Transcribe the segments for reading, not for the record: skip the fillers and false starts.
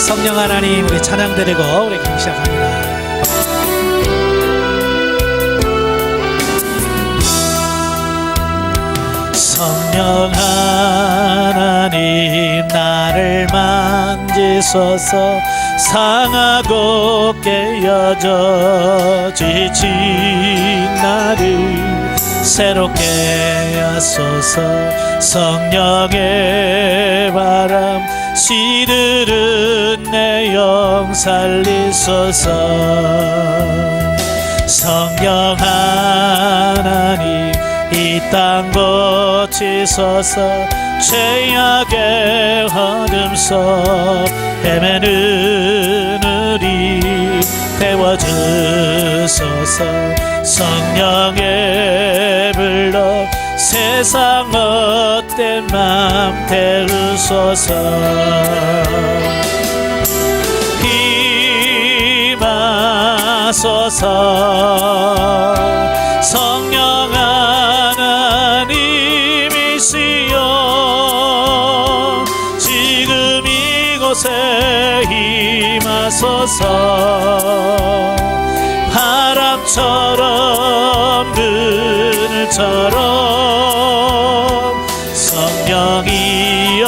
성령 하나님, 우리 찬양 드리고 우리 강의 시작합니다. 성령 하나님, 나를 만지소서. 상하고 깨어져 지친 나를 새롭게 하소서. 성령의 바람 시들은 내 영 살리소서. 성령 하나님, 이 땅 고치소서. 죄악의 어둠 속 헤매는 우리 태워주소서. 성령의 불로 세상 헛된 맘 태우소서. 임하소서. 성령 하나님이시여, 지금 이곳에 임하소서. 바람처럼 그늘처럼 성령이여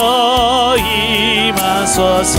임하소서.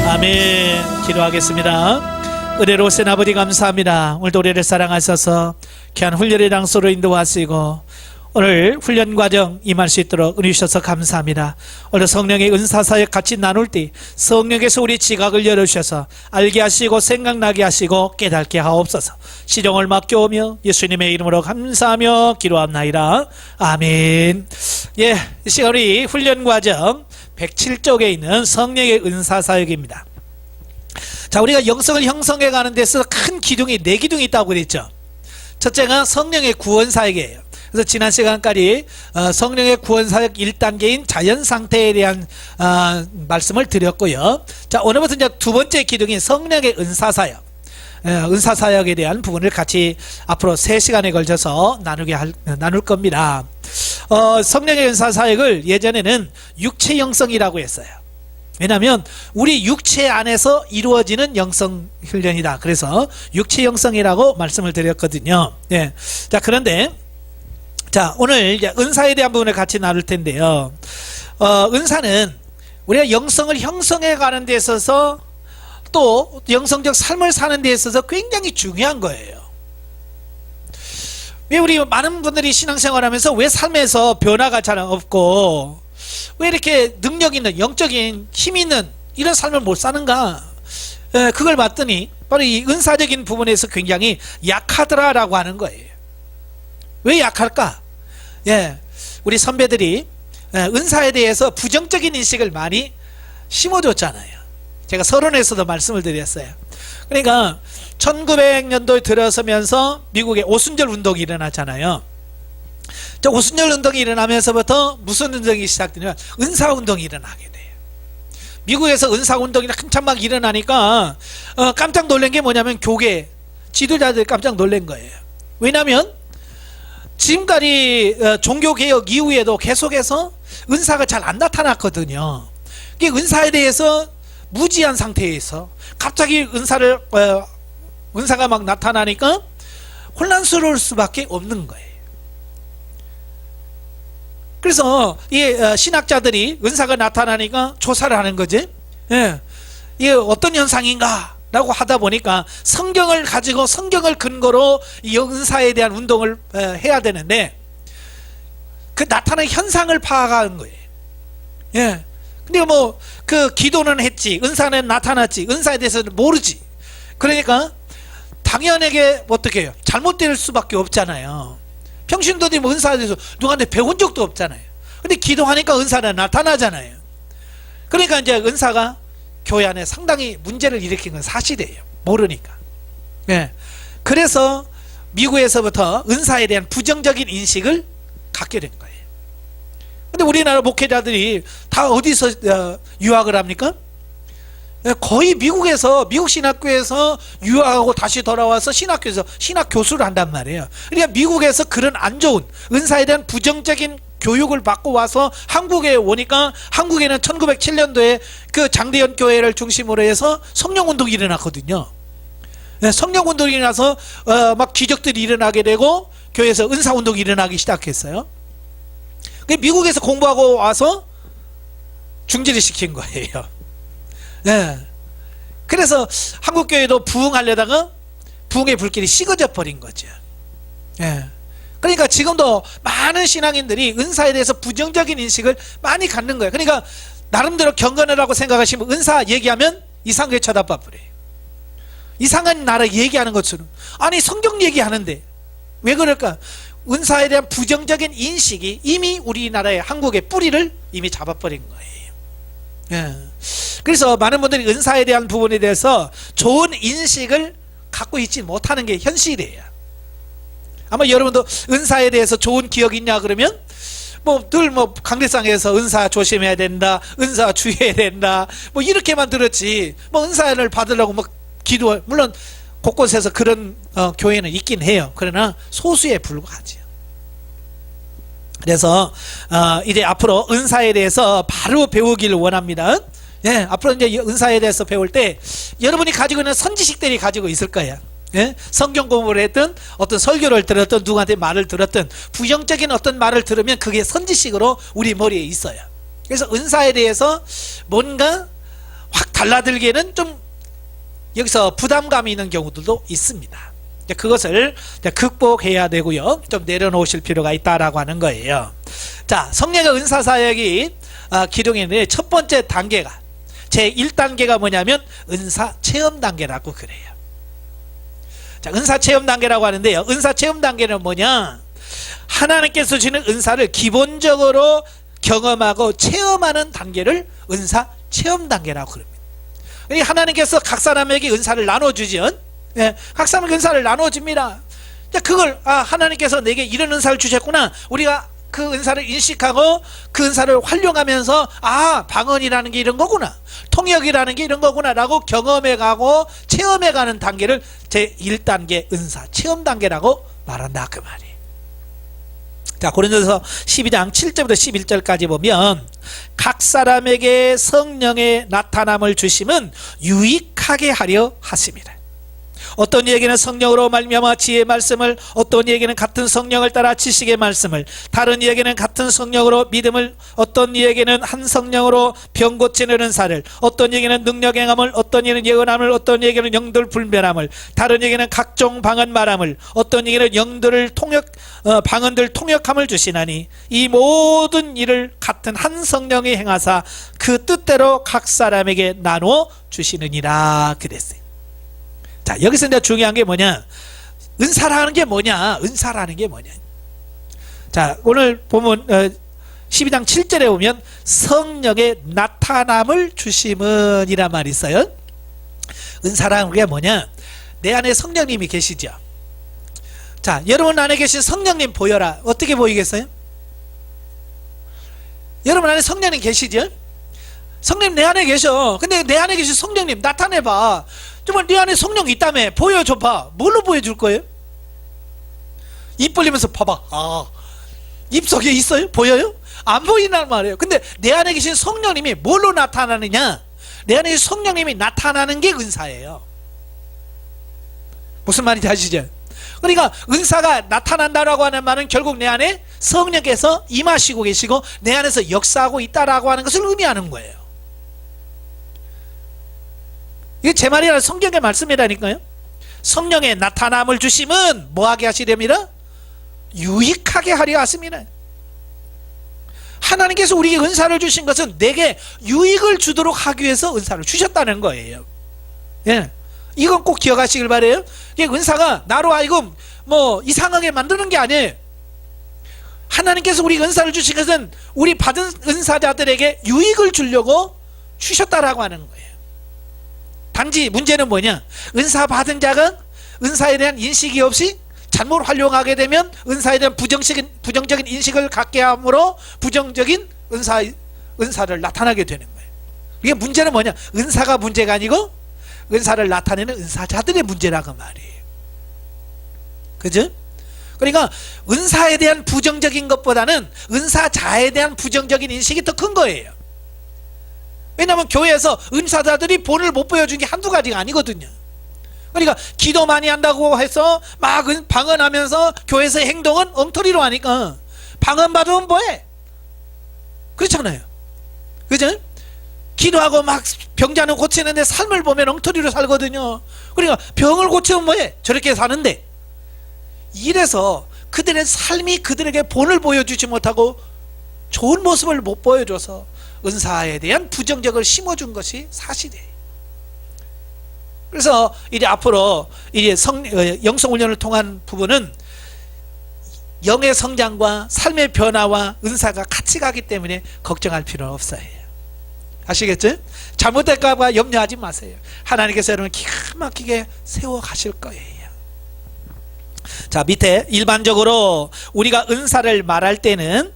아멘. 기도하겠습니다. 은혜로우신 아버지 감사합니다. 오늘도 우리를 사랑하셔서 귀한 훈련의 장소로 인도하시고 오늘 훈련 과정 임할 수 있도록 은혜 주셔서 감사합니다. 오늘 성령의 은사사역 같이 나눌 때 성령께서 우리 지각을 열어주셔서 알게 하시고 생각나게 하시고 깨닫게 하옵소서. 시종을 맡겨오며 예수님의 이름으로 감사하며 기도합나이다. 아멘. 이 시간 우리 훈련 과정 107쪽에 있는 성령의 은사사역입니다. 자, 우리가 영성을 형성해 가는 데서 큰 기둥이 4기둥이 있다고 그랬죠. 첫째가 성령의 구원사역이에요. 그래서 지난 시간까지 성령의 구원사역 1단계인 자연상태에 대한 말씀을 드렸고요. 자, 오늘부터 이제 두 번째 기둥인 성령의 은사사역, 은사사역에 대한 부분을 같이 앞으로 3시간에 걸쳐서 나눌 겁니다. 성령의 은사사역을 예전에는 육체 영성이라고 했어요. 왜냐하면 우리 육체 안에서 이루어지는 영성 훈련이다. 그래서 육체 영성이라고 말씀을 드렸거든요. 네. 자, 그런데 자, 오늘 이제 은사에 대한 부분을 같이 나눌 텐데요. 은사는 우리가 영성을 형성해 가는 데 있어서 또 영성적 삶을 사는 데 있어서 굉장히 중요한 거예요. 왜 우리 많은 분들이 신앙생활 하면서 왜 삶에서 변화가 잘 없고 왜 이렇게 능력 있는 영적인 힘 있는 이런 삶을 못 사는가? 그걸 봤더니 바로 이 은사적인 부분에서 굉장히 약하더라라고 하는 거예요. 왜 약할까? 예, 우리 선배들이 은사에 대해서 부정적인 인식을 많이 심어줬잖아요. 제가 서론에서도 말씀을 드렸어요. 그러니까 1900년도에 들어서면서 미국의 오순절 운동이 일어나잖아요. 오순절 운동이 일어나면서부터 무슨 운동이 시작되냐면 은사운동이 일어나게 돼요. 미국에서 은사운동이 한참 막 일어나니까 깜짝 놀란 게 뭐냐면 교계 지도자들이 깜짝 놀란 거예요. 왜냐하면 지금까지 종교개혁 이후에도 계속해서 은사가 잘 안 나타났거든요. 이게 은사에 대해서 무지한 상태에서 갑자기 은사가 막 나타나니까 혼란스러울 수밖에 없는 거예요. 그래서 이 신학자들이 은사가 나타나니까 조사를 하는 거지. 예, 이게 어떤 현상인가 라고 하다 보니까 성경을 가지고 성경을 근거로 이 은사에 대한 운동을 해야 되는데 그 나타나는 현상을 파악하는 거예요. 예. 근데 뭐 그 기도는 했지, 은사는 나타났지, 은사에 대해서는 모르지. 그러니까 당연하게 어떻게 해요? 잘못될 수밖에 없잖아요. 평신도들이 뭐 은사에 대해서 누구한테 배운 적도 없잖아요. 근데 기도하니까 은사는 나타나잖아요. 그러니까 이제 은사가 교회 안에 상당히 문제를 일으킨 건 사실이에요. 모르니까. 예. 그래서 미국에서부터 은사에 대한 부정적인 인식을 갖게 된 거예요. 근데 우리나라 목회자들이 다 어디서 유학을 합니까? 거의 미국에서, 미국 신학교에서 유학하고 다시 돌아와서 신학교에서 신학 교수를 한단 말이에요. 그러니까 미국에서 그런 안 좋은 은사에 대한 부정적인 교육을 받고 와서 한국에 오니까 한국에는 1907년도에 그 장대현 교회를 중심으로 해서 성령운동이 일어났거든요. 네, 성령운동이 일어나서 막 기적들이 일어나게 되고 교회에서 은사운동이 일어나기 시작했어요. 미국에서 공부하고 와서 중지를 시킨 거예요. 네. 그래서 한국교회도 부흥하려다가 부흥의 불길이 식어져 버린 거죠. 네. 그러니까 지금도 많은 신앙인들이 은사에 대해서 부정적인 인식을 많이 갖는 거예요. 그러니까 나름대로 경건하라고 생각하시면 은사 얘기하면 이상하게 쳐다봐 버려요. 이상한 나라 얘기하는 것처럼. 아니 성경 얘기하는데 왜 그럴까? 은사에 대한 부정적인 인식이 이미 우리나라의 한국의 뿌리를 이미 잡아버린 거예요. 예. 그래서 많은 분들이 은사에 대한 부분에 대해서 좋은 인식을 갖고 있지 못하는 게 현실이에요. 아마 여러분도 은사에 대해서 좋은 기억이 있냐 그러면 늘 강대상에서 은사 조심해야 된다, 은사 주의해야 된다, 이렇게만 들었지. 은사를 받으려고 기도, 물론 곳곳에서 그런 교회는 있긴 해요. 그러나 소수에 불과하죠. 그래서 이제 앞으로 은사에 대해서 바로 배우기를 원합니다. 예, 앞으로 이제 은사에 대해서 배울 때 여러분이 가지고 있는 선지식들이 가지고 있을 거예요. 예? 성경 공부를 했든 어떤 설교를 들었든 누구한테 말을 들었든 부정적인 어떤 말을 들으면 그게 선지식으로 우리 머리에 있어요. 그래서 은사에 대해서 뭔가 확 달라들기에는 좀 여기서 부담감이 있는 경우들도 있습니다. 그것을 극복해야 되고요, 좀 내려놓으실 필요가 있다라고 하는 거예요. 자, 성령의 은사 사역이 기록했는데 첫 번째 단계가, 제 1단계가 뭐냐면 은사 체험 단계라고 그래요. 자, 은사 체험 단계라고 하는데요, 은사 체험 단계는 뭐냐? 하나님께서 주시는 은사를 기본적으로 경험하고 체험하는 단계를 은사 체험 단계라고 그럽니다. 그러니까 하나님께서 각 사람에게 은사를 나눠주죠. 예, 각 사람에게 은사를 나눠줍니다. 그걸 하나님께서 내게 이런 은사를 주셨구나, 우리가 그 은사를 인식하고 그 은사를 활용하면서 방언이라는 게 이런 거구나, 통역이라는 게 이런 거구나 라고 경험해가고 체험해가는 단계를 제1단계 은사 체험 단계라고 말한다 그 말이에요. 자, 고린도서 12장 7절부터 11절까지 보면 각 사람에게 성령의 나타남을 주심은 유익하게 하려 하심이라. 어떤 이에게는 성령으로 말미암아 지혜의 말씀을, 어떤 이에게는 같은 성령을 따라 지식의 말씀을, 다른 이에게는 같은 성령으로 믿음을, 어떤 이에게는 한 성령으로 병 고치는 은사를, 어떤 이에게는 능력 행함을, 어떤 이에게는 예언함을, 어떤 이에게는 영들 분별함을, 다른 이에게는 각종 방언 말함을, 어떤 이에게는 영들을 방언들 통역함을 주시나니 이 모든 일을 같은 한 성령이 행하사 그 뜻대로 각 사람에게 나누어 주시느니라 그랬어요. 자, 여기서 이제 중요한 게 뭐냐? 은사라는 게 뭐냐? 은사라는 게 뭐냐? 자, 오늘 보면 12장 7절에 보면 성령의 나타남을 주심은 이란 말이 있어요. 은사라는 게 뭐냐? 내 안에 성령님이 계시죠. 자, 여러분 안에 계신 성령님 보여라. 어떻게 보이겠어요? 여러분 안에 성령님 계시죠? 성령님 내 안에 계셔. 근데 내 안에 계신 성령님 나타내봐. 정말 네 안에 성령이 있다며 보여줘봐. 뭘로 보여줄 거예요? 입 벌리면서 봐봐. 입 속에 있어요? 보여요? 안 보인단 말이에요. 근데 내 안에 계신 성령님이 뭘로 나타나느냐? 내 안에 계신 성령님이 나타나는 게 은사예요. 무슨 말인지 아시죠? 그러니까 은사가 나타난다라고 하는 말은 결국 내 안에 성령께서 임하시고 계시고 내 안에서 역사하고 있다라고 하는 것을 의미하는 거예요. 이게 제 말이 아니라 성경의 말씀이라니까요. 성령의 나타남을 주심은 뭐하게 하시렵니다? 유익하게 하려 하십니다. 하나님께서 우리에게 은사를 주신 것은 내게 유익을 주도록 하기 위해서 은사를 주셨다는 거예요. 예, 이건 꼭 기억하시길 바래요. 이게 은사가 나로 하여금 이상하게 만드는 게 아니에요. 하나님께서 우리에게 은사를 주신 것은 우리 받은 은사자들에게 유익을 주려고 주셨다라고 하는 거예요. 단지 문제는 뭐냐? 은사 받은 자가 은사에 대한 인식이 없이 잘못 활용하게 되면 은사에 대한 부정적인 인식을 갖게 함으로 부정적인 은사를 나타나게 되는 거예요. 이게 문제는 뭐냐? 은사가 문제가 아니고 은사를 나타내는 은사자들의 문제라고 말이에요. 그죠? 그러니까 은사에 대한 부정적인 것보다는 은사자에 대한 부정적인 인식이 더 큰 거예요. 왜냐하면 교회에서 은사자들이 본을 못 보여준 게 한두 가지가 아니거든요. 그러니까 기도 많이 한다고 해서 막 방언하면서 교회에서의 행동은 엉터리로 하니까 방언 받으면 뭐해? 그렇잖아요. 그죠? 기도하고 막 병자는 고치는데 삶을 보면 엉터리로 살거든요. 그러니까 병을 고치면 뭐해? 저렇게 사는데. 이래서 그들의 삶이 그들에게 본을 보여주지 못하고 좋은 모습을 못 보여줘서 은사에 대한 부정적을 심어준 것이 사실이에요. 그래서 이제 앞으로 이제 영성훈련을 통한 부분은 영의 성장과 삶의 변화와 은사가 같이 가기 때문에 걱정할 필요는 없어요. 아시겠죠? 잘못될까 봐 염려하지 마세요. 하나님께서 여러분 기가 막히게 세워 가실 거예요. 자, 밑에 일반적으로 우리가 은사를 말할 때는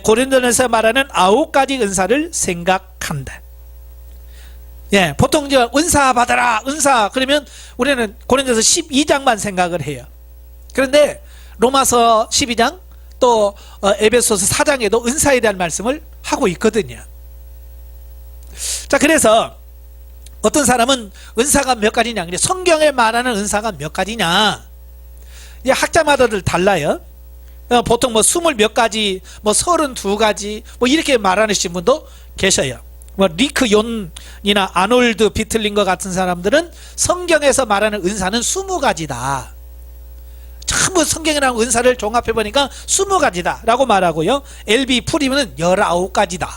고린도전에서 말하는 9가지 은사를 생각한다. 예, 보통 이제 은사 받아라, 은사 그러면 우리는 고린도서 12장만 생각을 해요. 그런데 로마서 12장 또 에베소서 4장에도 은사에 대한 말씀을 하고 있거든요. 자, 그래서 어떤 사람은 은사가 몇 가지냐, 성경에 말하는 은사가 몇 가지냐, 학자마다들 달라요. 보통 뭐 20 몇 가지, 뭐 32가지, 뭐 이렇게 말하시는 분도 계셔요. 뭐 리크 존이나 아놀드 비틀링거 같은 사람들은 성경에서 말하는 은사는 20가지다. 전부 성경에 나온 은사를 종합해 보니까 20가지다 라고 말하고요. LB 프리문은 19가지다.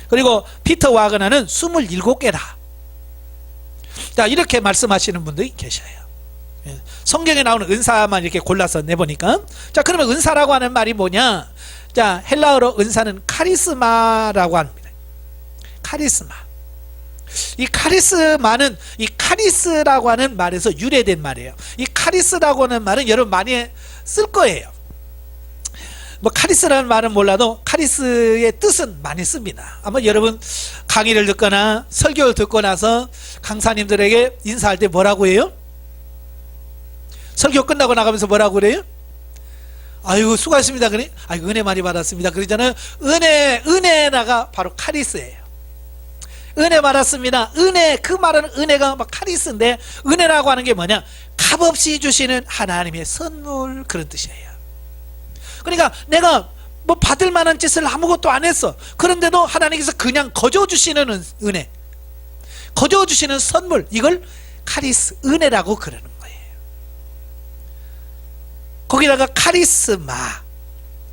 그리고 피터 와그너는 27개다. 자, 이렇게 말씀하시는 분들이 계셔요. 성경에 나오는 은사만 이렇게 골라서 내보니까, 자, 그러면 은사라고 하는 말이 뭐냐? 자, 헬라어로 은사는 카리스마라고 합니다. 카리스마. 이 카리스마는 이 카리스라고 하는 말에서 유래된 말이에요. 이 카리스라고 하는 말은 여러분 많이 쓸 거예요. 뭐 카리스라는 말은 몰라도 카리스의 뜻은 많이 씁니다. 아마 여러분 강의를 듣거나 설교를 듣고 나서 강사님들에게 인사할 때 뭐라고 해요? 설교 끝나고 나가면서 뭐라고 그래요? 아이고 수고하셨습니다. 그래? 아이고 은혜 많이 받았습니다. 그러잖아요. 은혜나가 바로 카리스예요. 은혜 받았습니다. 은혜, 그 말은 은혜가 막 카리스인데, 은혜라고 하는 게 뭐냐? 값없이 주시는 하나님의 선물, 그런 뜻이에요. 그러니까 내가 뭐 받을 만한 짓을 아무것도 안 했어. 그런데도 하나님께서 그냥 거저 주시는 은혜, 거저 주시는 선물, 이걸 카리스, 은혜라고 그러는 거예요. 거기다가 카리스마,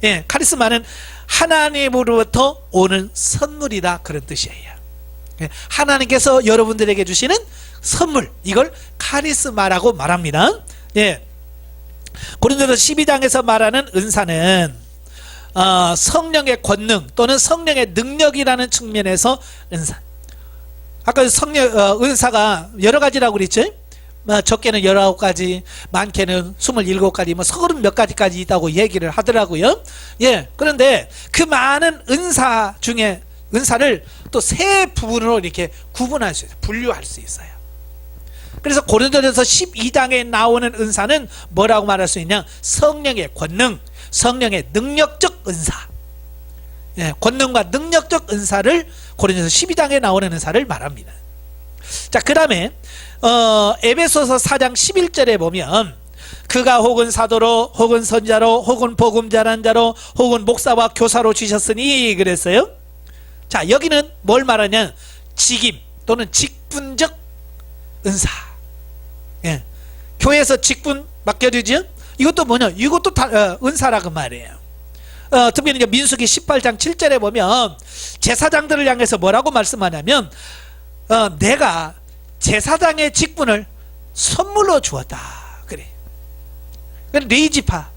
예, 카리스마는 하나님으로부터 오는 선물이다, 그런 뜻이에요. 하나님께서 여러분들에게 주시는 선물, 이걸 카리스마라고 말합니다. 예. 고린도서 12장에서 말하는 은사는 성령의 권능 또는 성령의 능력이라는 측면에서 은사. 아까 은사가 여러 가지라고 그랬죠? 적게는 19가지, 많게는 27가지, 뭐 30 몇 가지까지 있다고 얘기를 하더라고요. 예. 그런데 그 많은 은사 중에 은사를 또 세 부분으로 이렇게 구분할 수 있어요. 분류할 수 있어요. 그래서 고린도전서 12장에 나오는 은사는 뭐라고 말할 수 있냐? 성령의 권능, 성령의 능력적 은사. 예, 권능과 능력적 은사를 고린도전서 12장에 나오는 은사를 말합니다. 자, 그 다음에 에베소서 4장 11절에 보면 그가 혹은 사도로 혹은 선자로 혹은 복음 전한 자로 혹은 목사와 교사로 주셨으니 그랬어요. 자, 여기는 뭘 말하냐? 직임 또는 직분적 은사. 예. 교회에서 직분 맡겨주죠? 이것도 뭐냐? 이것도 다 은사라고 말이에요. 특별히 이제 민수기 18장 7절에 보면 제사장들을 향해서 뭐라고 말씀하냐면 내가 제사장의 직분을 선물로 주었다. 그래. 레이지파,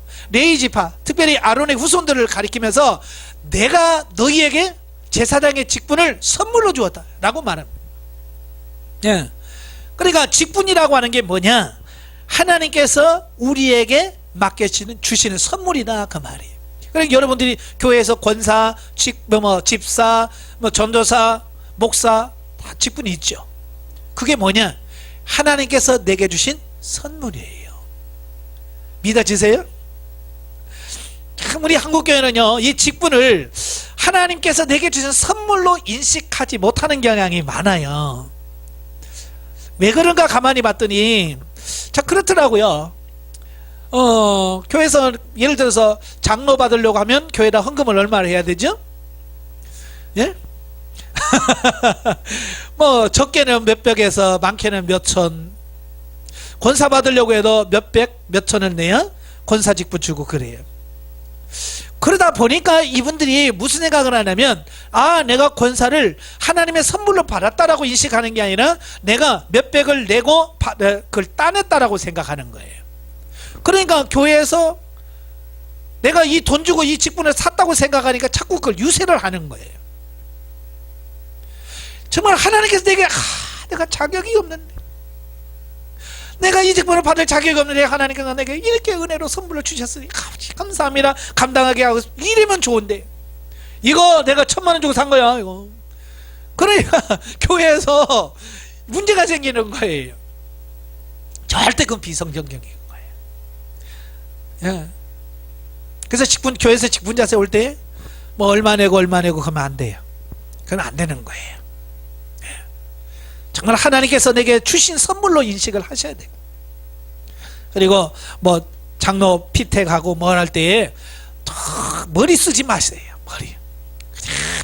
특별히 아론의 후손들을 가리키면서 내가 너희에게 제사장의 직분을 선물로 주었다 라고 말합니다. 예. 그러니까 직분이라고 하는 게 뭐냐? 하나님께서 우리에게 주시는 선물이다, 그 말이에요. 그러니까 여러분들이 교회에서 권사, 집사, 전도사, 목사 다 직분이 있죠. 그게 뭐냐? 하나님께서 내게 주신 선물이에요. 믿어지세요? 우리 한국교회는요, 이 직분을 하나님께서 내게 주신 선물로 인식하지 못하는 경향이 많아요. 왜 그런가 가만히 봤더니, 자, 그렇더라고요. 교회에서 예를 들어서 장로 받으려고 하면 교회에다 헌금을 얼마를 해야 되죠? 예? 뭐 적게는 몇백에서 많게는 몇천. 권사 받으려고 해도 몇백, 몇천을 내야 권사 직분 주고 그래요. 그러다 보니까 이분들이 무슨 생각을 하냐면, 아, 내가 권사를 하나님의 선물로 받았다라고 인식하는 게 아니라 내가 몇백을 내고 그걸 따냈다라고 생각하는 거예요. 그러니까 교회에서 내가 이 돈 주고 이 직분을 샀다고 생각하니까 자꾸 그걸 유세를 하는 거예요. 정말 하나님께서 내게, 내가 자격이 없는데, 내가 이 직분을 받을 자격이 없는데 하나님께서 내게 이렇게 은혜로 선물을 주셨으니 감사합니다, 감당하게 하고, 이러면 좋은데 이거 내가 1,000,000원 주고 산 거야 이거. 그러니까 교회에서 문제가 생기는 거예요. 절대 그건 비성경적인 거예요. 예. 그래서 교회에서 직분자 세울 때 뭐 얼마 내고 그러면 안 돼요. 그건 안 되는 거예요. 예. 정말 하나님께서 내게 주신 선물로 인식을 하셔야 돼요. 그리고 뭐 장로 피택하고 뭘 할 때에 머리 쓰지 마세요. 머리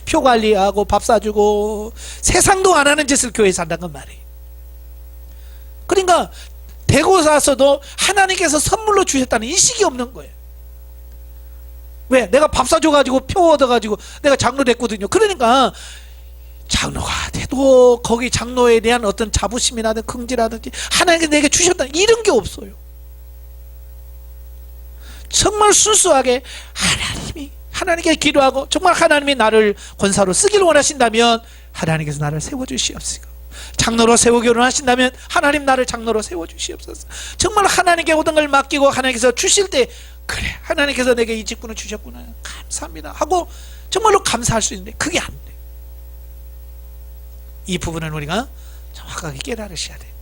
표 관리하고 밥 사주고 세상도 안 하는 짓을 교회에서 한다는 말이에요. 그러니까 되고 나서도 하나님께서 선물로 주셨다는 인식이 없는 거예요. 왜? 내가 밥 사줘가지고 표 얻어가지고 내가 장로 됐거든요. 그러니까 장로가 돼도 거기 장로에 대한 어떤 자부심이라든지 긍지라든지 하나님께서 내게 주셨다는 이런 게 없어요. 정말 순수하게 하나님께 기도하고, 정말 하나님이 나를 권사로 쓰기를 원하신다면 하나님께서 나를 세워주시옵시고, 장로로 세우기를 원하신다면 하나님 나를 장로로 세워주시옵소서. 정말 하나님께 모든 걸 맡기고 하나님께서 주실 때, 그래, 하나님께서 내게 이 직분을 주셨구나, 감사합니다 하고 정말로 감사할 수 있는데 그게 안 돼. 이 부분은 우리가 정확하게 깨달으셔야 됩니다.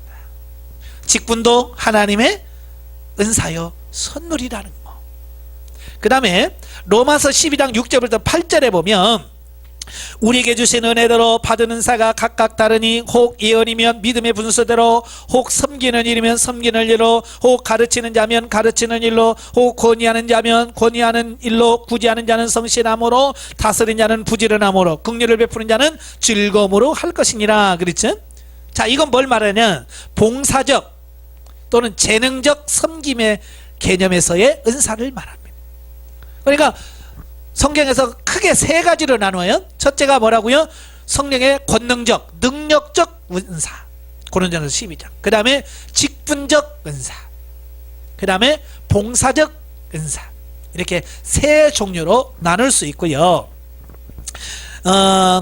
직분도 하나님의 은사요 선물이라는 거. 그 다음에 로마서 12장 6절부터 8절에 보면, 우리에게 주신 은혜대로 받은 은사가 각각 다르니 혹 예언이면 믿음의 분수대로, 혹 섬기는 일이면 섬기는 일로, 혹 가르치는 자면 가르치는 일로, 혹 권위하는 자면 권위하는 일로, 구제하는 자는 성실함으로, 다스리는 자는 부지런함으로, 긍휼을 베푸는 자는 즐거움으로 할 것이니라. 그렇죠? 자, 이건 뭘 말하냐, 봉사적 또는 재능적 섬김의 개념에서의 은사를 말합니다. 그러니까 성경에서 크게 세 가지로 나눠요. 첫째가 뭐라고요? 성령의 권능적, 능력적 은사, 고린도전서 12장. 그 다음에 직분적 은사, 그 다음에 봉사적 은사. 이렇게 세 종류로 나눌 수 있고요.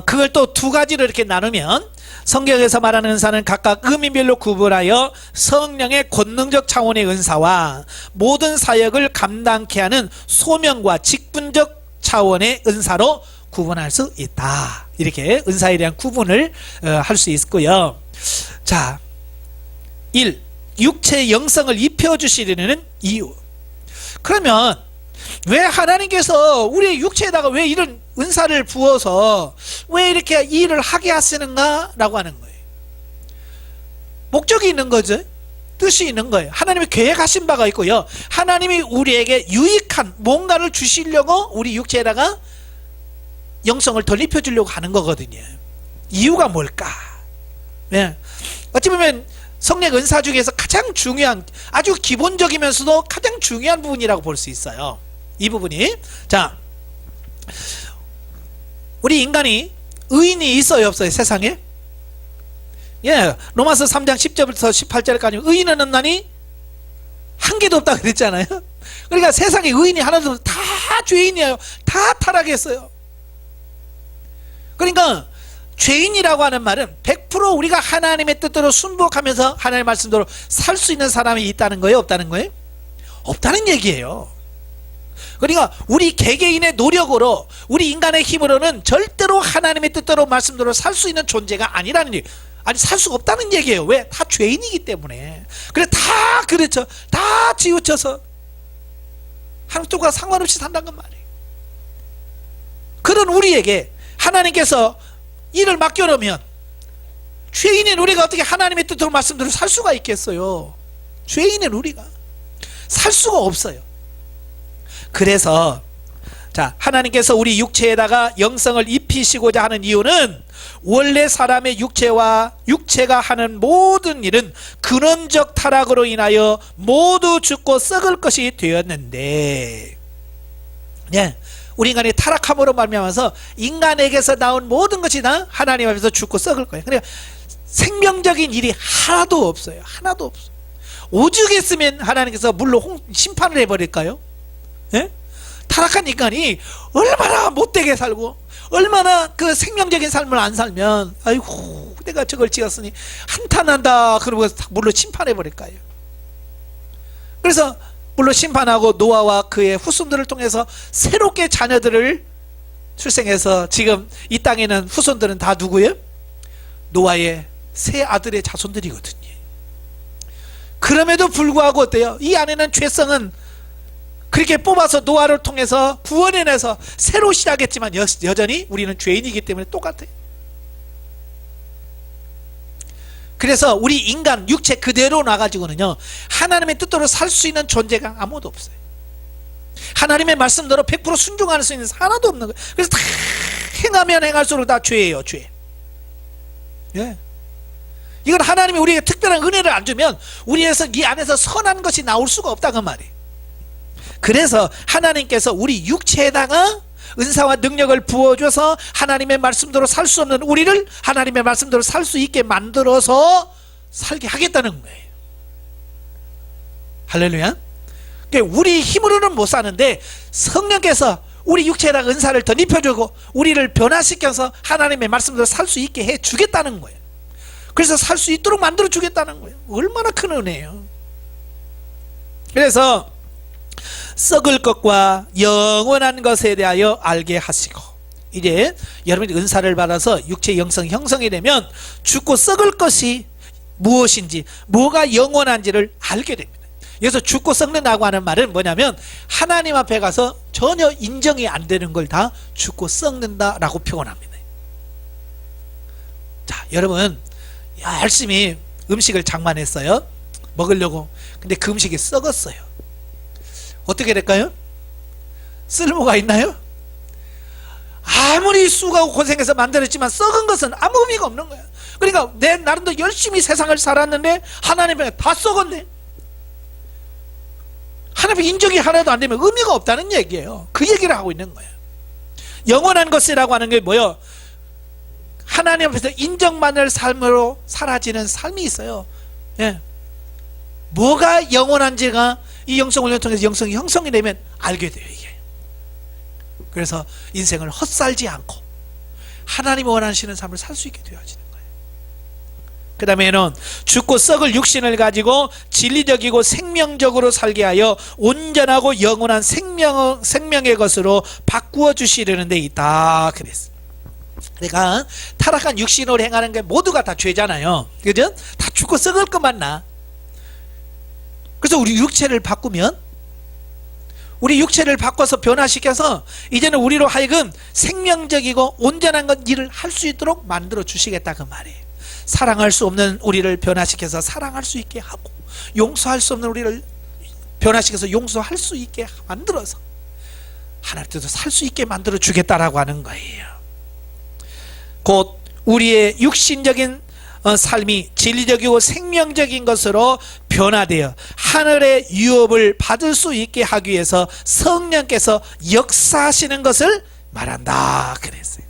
그걸 또 두 가지로 이렇게 나누면, 성경에서 말하는 은사는 각각 의미별로 구분하여 성령의 권능적 차원의 은사와 모든 사역을 감당케 하는 소명과 직분적 차원의 은사로 구분할 수 있다. 이렇게 은사에 대한 구분을 할 수 있고요. 자, 1. 육체의 영성을 입혀주시려는 이유. 그러면 왜 하나님께서 우리의 육체에다가 왜 이런 은사를 부어서 왜 이렇게 일을 하게 하시는가 라고 하는 거예요. 목적이 있는 거죠. 뜻이 있는 거예요. 하나님이 계획하신 바가 있고요. 하나님이 우리에게 유익한 뭔가를 주시려고 우리 육체에다가 영성을 더 입혀주려고 하는 거거든요. 이유가 뭘까? 네. 어찌 보면 성령 은사 중에서 가장 중요한, 아주 기본적이면서도 가장 중요한 부분이라고 볼 수 있어요. 이 부분이. 자, 우리 인간이 의인이 있어요, 없어요, 세상에? 예, 로마서 3장 10절부터 18절까지 의인은 없나니 한 개도 없다 그랬잖아요. 그러니까 세상에 의인이 하나도 없어. 다 죄인이에요. 다 타락했어요. 그러니까 죄인이라고 하는 말은 100% 우리가 하나님의 뜻대로 순복하면서 하나님의 말씀대로 살 수 있는 사람이 있다는 거예요, 없다는 거예요? 없다는 얘기예요. 그러니까 우리 개개인의 노력으로, 우리 인간의 힘으로는 절대로 하나님의 뜻대로 말씀대로 살 수 있는 존재가 아니라는 얘기. 아니, 살 수가 없다는 얘기예요. 왜? 다 죄인이기 때문에. 그래, 다 그렇죠. 다 치우쳐서 하나님 뜻과 상관없이 산다는 말이에요. 그런 우리에게 하나님께서 일을 맡겨놓으면 죄인인 우리가 어떻게 하나님의 뜻으로 말씀대로 살 수가 있겠어요? 죄인인 우리가 살 수가 없어요. 그래서 자, 하나님께서 우리 육체에다가 영성을 입히시고자 하는 이유는 원래 사람의 육체가 하는 모든 일은 근원적 타락으로 인하여 모두 죽고 썩을 것이 되었는데, 네, 우리 인간이 타락함으로 말미암아서 인간에게서 나온 모든 것이 다 하나님 앞에서 죽고 썩을 거예요. 그러니까 생명적인 일이 하나도 없어요. 하나도 없어요. 오죽했으면 하나님께서 물로 심판을 해버릴까요? 예? 타락한 인간이 얼마나 못되게 살고 얼마나 그 생명적인 삶을 안 살면 아이고 내가 저걸 지었으니 한탄한다 그러고 물로 심판해버릴까요? 그래서 물로 심판하고 노아와 그의 후손들을 통해서 새롭게 자녀들을 출생해서 지금 이 땅에는 후손들은 다 누구예요? 노아의 세 아들의 자손들이거든요. 그럼에도 불구하고 어때요? 이 안에는 죄성은 그렇게 뽑아서 노아를 통해서 구원해내서 새로 시작했지만 여전히 우리는 죄인이기 때문에 똑같아요. 그래서 우리 인간 육체 그대로 나가지고는요 하나님의 뜻대로 살 수 있는 존재가 아무도 없어요. 하나님의 말씀대로 100% 순종할 수 있는 하나도 없는 거예요. 그래서 다 행하면 행할수록 다 죄예요. 죄. 예. 이건 하나님이 우리에게 특별한 은혜를 안 주면 우리에서 이 안에서 선한 것이 나올 수가 없다고 말이에요. 그래서 하나님께서 우리 육체에다가 은사와 능력을 부어줘서 하나님의 말씀대로 살 수 없는 우리를 하나님의 말씀대로 살 수 있게 만들어서 살게 하겠다는 거예요. 할렐루야. 우리 힘으로는 못 사는데 성령께서 우리 육체에다가 은사를 더 입혀주고 우리를 변화시켜서 하나님의 말씀대로 살 수 있게 해주겠다는 거예요. 그래서 살 수 있도록 만들어 주겠다는 거예요. 얼마나 큰 은혜예요. 그래서 썩을 것과 영원한 것에 대하여 알게 하시고, 이제 여러분이 은사를 받아서 육체 영성 형성이 되면 죽고 썩을 것이 무엇인지 뭐가 영원한지를 알게 됩니다. 여기서 죽고 썩는다고 하는 말은 뭐냐면 하나님 앞에 가서 전혀 인정이 안 되는 걸 다 죽고 썩는다라고 표현합니다. 자, 여러분 열심히 음식을 장만했어요. 먹으려고. 근데 그 음식이 썩었어요. 어떻게 될까요? 쓸모가 있나요? 아무리 수고하고 고생해서 만들었지만 썩은 것은 아무 의미가 없는 거야. 그러니까 내 나름대로 열심히 세상을 살았는데 하나님에 다 썩었네. 하나님의 인정이 하나도 안 되면 의미가 없다는 얘기예요. 그 얘기를 하고 있는 거예요. 영원한 것이라고 하는 게 뭐예요? 하나님 앞에서 인정받을 삶으로 사라지는 삶이 있어요. 예. 뭐가 영원한지가 이 영성훈련을 통해서 영성이 형성이 되면 알게 돼요. 이게. 그래서 인생을 헛살지 않고 하나님이 원하시는 삶을 살 수 있게 되어지는 거예요. 그 다음에는 죽고 썩을 육신을 가지고 진리적이고 생명적으로 살게 하여 온전하고 영원한 생명의 것으로 바꾸어 주시려는 데 있다 그랬어요. 그러니까 타락한 육신으로 행하는 게 모두가 다 죄잖아요. 그죠? 다 죽고 썩을 것만 나. 그래서 우리 육체를 바꾸면, 우리 육체를 바꿔서 변화시켜서 이제는 우리로 하여금 생명적이고 온전한 것 일을 할 수 있도록 만들어 주시겠다 그 말이에요. 사랑할 수 없는 우리를 변화시켜서 사랑할 수 있게 하고, 용서할 수 없는 우리를 변화시켜서 용서할 수 있게 만들어서 하나님께서 살 수 있게 만들어 주겠다라고 하는 거예요. 곧 우리의 육신적인 삶이 진리적이고 생명적인 것으로 변화되어 하늘의 유업을 받을 수 있게 하기 위해서 성령께서 역사하시는 것을 말한다 그랬어요.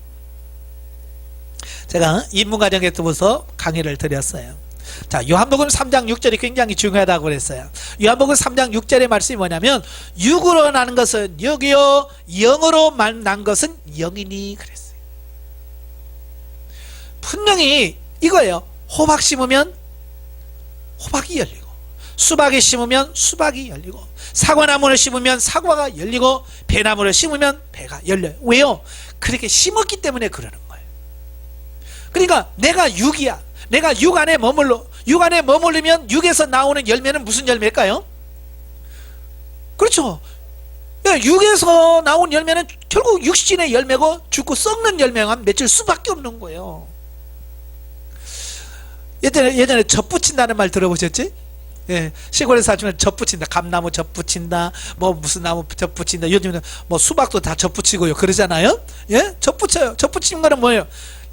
제가 인문과정에서부터 강의를 드렸어요. 자, 요한복음 3장 6절이 굉장히 중요하다고 그랬어요. 요한복음 3장 6절의 말씀이 뭐냐면 육으로 나는 것은 육이요 영으로 난 것은 영이니 그랬어요. 분명히 이거예요. 호박 심으면 호박이 열리고, 수박이 심으면 수박이 열리고, 사과나무를 심으면 사과가 열리고, 배나무를 심으면 배가 열려요. 왜요? 그렇게 심었기 때문에 그러는 거예요. 그러니까 내가 육이야. 내가 육 안에 머물르면 육에서 나오는 열매는 무슨 열매일까요? 그렇죠. 육에서 나온 열매는 결국 육신의 열매고 죽고 썩는 열매가 맺을 수밖에 없는 거예요. 예전에 젖붙인다는 말 들어보셨지? 예, 시골에서 사시면 젖붙인다, 감나무 젖붙인다, 뭐 무슨 나무 젖붙인다, 요즘에는 뭐 수박도 다 젖붙이고요, 그러잖아요. 예, 젖붙여요. 젖붙이는 거는 뭐예요?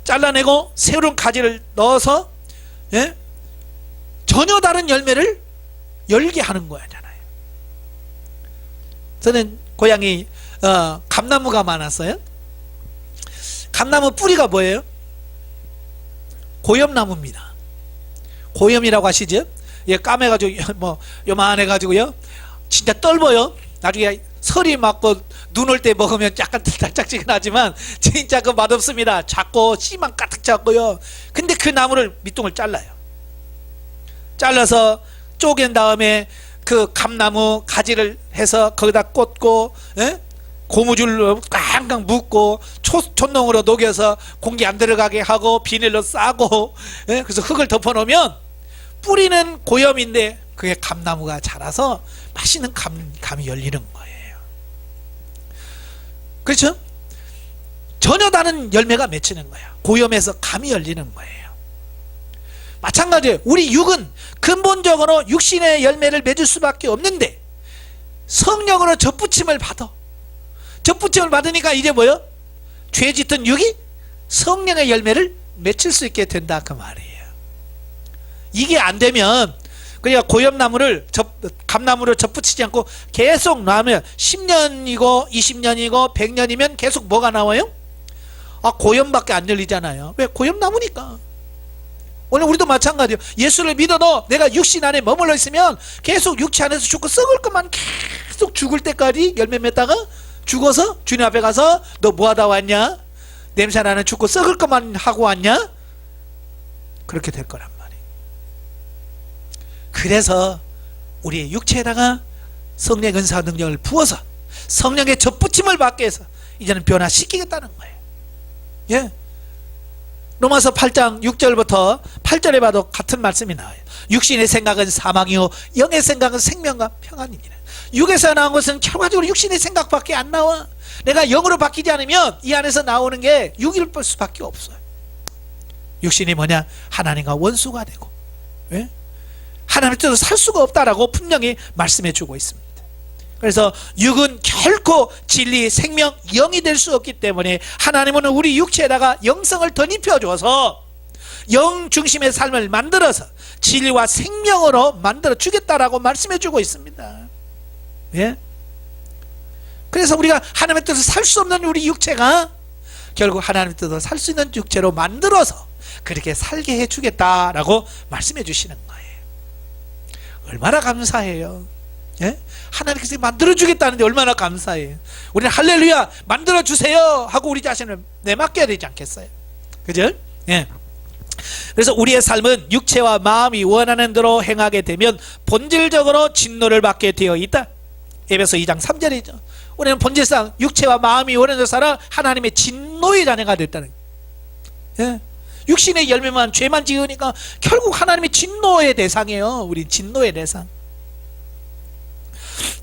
잘라내고 새로운 가지를 넣어서, 예, 전혀 다른 열매를 열게 하는 거잖아요. 저는 고향이 감나무가 많았어요. 감나무 뿌리가 뭐예요? 고염나무입니다. 고염이라고 하시죠? 얘 까매가지고 뭐 요만해가지고요, 진짜 떫어요. 나중에 설이 맞고 눈 올 때 먹으면 약간 달짝지근하지만 진짜 그 맛없습니다. 작고 씨만 가득 작고요. 근데 그 나무를 밑둥을 잘라요. 잘라서 쪼갠 다음에 그 감나무 가지를 해서 거기다 꽂고, 예? 고무줄로 깡깡 묶고 촛농으로 녹여서 공기 안 들어가게 하고 비닐로 싸고, 예? 그래서 흙을 덮어 놓으면 뿌리는 고염인데 그게 감나무가 자라서 맛있는 감이 열리는 거예요. 그렇죠? 전혀 다른 열매가 맺히는 거야. 고염에서 감이 열리는 거예요. 마찬가지예요. 우리 육은 근본적으로 육신의 열매를 맺을 수밖에 없는데 성령으로 젖붙임을 받아. 젖붙임을 받으니까 이제 뭐요? 죄 짓던 육이 성령의 열매를 맺힐 수 있게 된다, 그 말이에요. 이게 안 되면, 그러니까 고염나무를 감나무를 젖붙이지 않고 계속 놔면 10년이고 20년이고 100년이면 계속 뭐가 나와요? 고염밖에 안 열리잖아요. 왜? 고염나무니까. 오늘 우리도 마찬가지예요. 예수를 믿어도 내가 육신 안에 머물러 있으면 계속 육체 안에서 죽고 썩을 것만 계속 죽을 때까지 열매 맺다가 죽어서 주님 앞에 가서 너 뭐하다 왔냐? 냄새나는 죽고 썩을 것만 하고 왔냐? 그렇게 될 거란 말이에요. 그래서 우리의 육체에다가 성령의 은사와 능력을 부어서 성령의 젖붙임을 받게 해서 이제는 변화시키겠다는 거예요. 예? 로마서 8장 6절부터 8절에 봐도 같은 말씀이 나와요. 육신의 생각은 사망이요 영의 생각은 생명과 평안이니라. 육에서 나온 것은 결과적으로 육신의 생각밖에 안 나와. 내가 영으로 바뀌지 않으면 이 안에서 나오는 게 육일 수밖에 없어요. 육신이 뭐냐? 하나님과 원수가 되고, 예? 하나님의 뜻으로 살 수가 없다라고 분명히 말씀해 주고 있습니다. 그래서 육은 결코 진리, 생명, 영이 될 수 없기 때문에 하나님은 우리 육체에다가 영성을 덧입혀 줘서 영 중심의 삶을 만들어서 진리와 생명으로 만들어 주겠다라고 말씀해 주고 있습니다. 예? 그래서 우리가 하나님의 뜻으로 살 수 없는 우리 육체가 결국 하나님의 뜻으로 살 수 있는 육체로 만들어서 그렇게 살게 해 주겠다라고 말씀해 주시는 거예요. 얼마나 감사해요. 예? 하나님께서 만들어주겠다는데 얼마나 감사해요. 우리는 할렐루야 만들어주세요 하고 우리 자신을 내맡겨야 되지 않겠어요? 그죠? 예. 그래서 우리의 삶은 육체와 마음이 원하는 대로 행하게 되면 본질적으로 진노를 받게 되어 있다. 에베소 2장 3절이죠. 우리는 본질상 육체와 마음이 원하는 대로 살아 하나님의 진노의 자녀가 됐다는 거예요. 예. 육신의 열매만 죄만 지으니까 결국 하나님의 진노의 대상이에요. 우리 진노의 대상.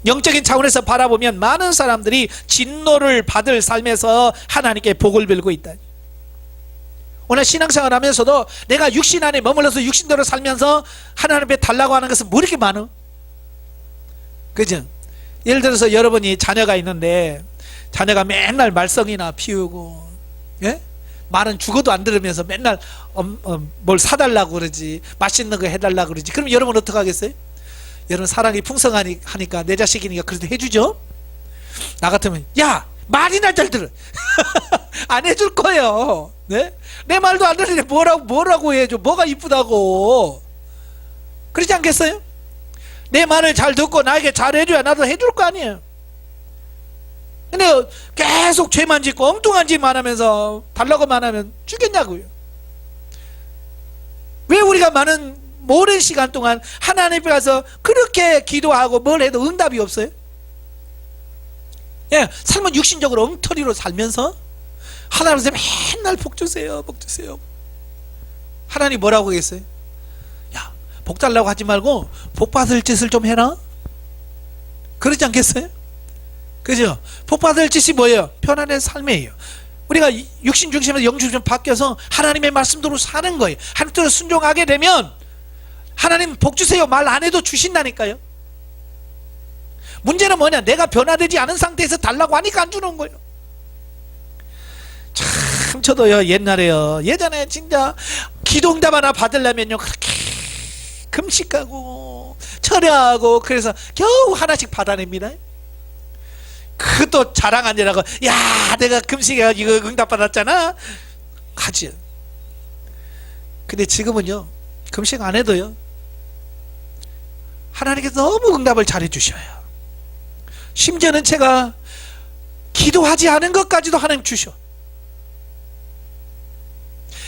영적인 차원에서 바라보면 많은 사람들이 진노를 받을 삶에서 하나님께 복을 빌고 있다. 오늘 신앙생활 하면서도 내가 육신 안에 머물러서 육신대로 살면서 하나님 앞에 달라고 하는 것은 뭐 이렇게 많아? 그죠? 예를 들어서 여러분이 자녀가 있는데 자녀가 맨날 말썽이나 피우고, 예? 말은 죽어도 안 들으면서 맨날 뭘 사달라고 그러지, 맛있는 거 해달라고 그러지. 그럼 여러분 어떻게 하겠어요? 여러분 사랑이 풍성하니까 내 자식이니까 그래도 해주죠. 나 같으면 야 말이나 잘 들어. 안 해줄 거예요. 네? 내 말도 안 들으는데 뭐라고 해줘. 뭐가 이쁘다고. 그러지 않겠어요? 내 말을 잘 듣고 나에게 잘 해줘야 나도 해줄 거 아니에요. 근데 계속 죄만 짓고 엉뚱한 짓만 하면서 달라고만 하면 주겠냐고요. 왜 우리가 오랜 시간 동안 하나님 앞에 가서 그렇게 기도하고 뭘 해도 응답이 없어요? 예, 삶은 육신적으로 엉터리로 살면서 하나님께서 맨날 복 주세요, 복 주세요. 하나님 뭐라고 하겠어요? 야, 복 달라고 하지 말고 복 받을 짓을 좀 해라. 그러지 않겠어요? 그죠? 복 받을 짓이 뭐예요? 편안한 삶이에요. 우리가 육신 중심에서 영 중심 바뀌어서 하나님의 말씀대로 사는 거예요. 하나님께로 순종하게 되면 하나님 복 주세요 말 안 해도 주신다니까요. 문제는 뭐냐? 내가 변화되지 않은 상태에서 달라고 하니까 안 주는 거예요. 참 저도요 예전에 진짜 기도응답 하나 받으려면요 그렇게 금식하고 철야하고 그래서 겨우 하나씩 받아냅니다. 그것도 자랑 아니라고 야 내가 금식해가지고 응답 받았잖아 하지. 근데 지금은요 금식 안 해도요 하나님께서 너무 응답을 잘해 주셔요. 심지어는 제가 기도하지 않은 것까지도 하나님 주셔.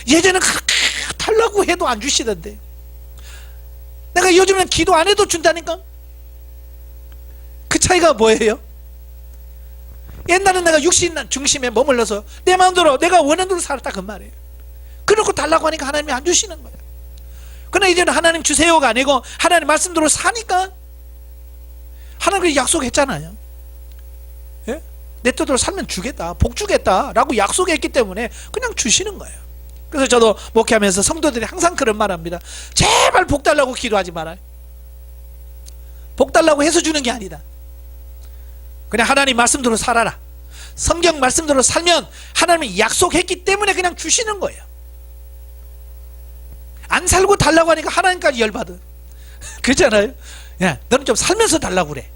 예전엔 그렇게 달라고 해도 안 주시던데 내가 요즘은 기도 안 해도 준다니까. 그 차이가 뭐예요? 옛날은 내가 육신 중심에 머물러서 내 마음대로 내가 원하는 대로 살았다 그 말이에요. 그러고 달라고 하니까 하나님이 안 주시는 거예요. 그러나 이제는 하나님 주세요가 아니고 하나님 말씀대로 사니까 하나님이 약속했잖아요. 예? 내 뜻대로 살면 주겠다 복 주겠다 라고 약속했기 때문에 그냥 주시는 거예요. 그래서 저도 목회하면서 성도들이 항상 그런 말 합니다. 제발 복 달라고 기도하지 말아요. 복 달라고 해서 주는 게 아니다. 그냥 하나님 말씀대로 살아라. 성경 말씀대로 살면 하나님이 약속했기 때문에 그냥 주시는 거예요. 안 살고 달라고 하니까 하나님까지 열받아. 그렇잖아요. 야, 너는 좀 살면서 달라고 그래.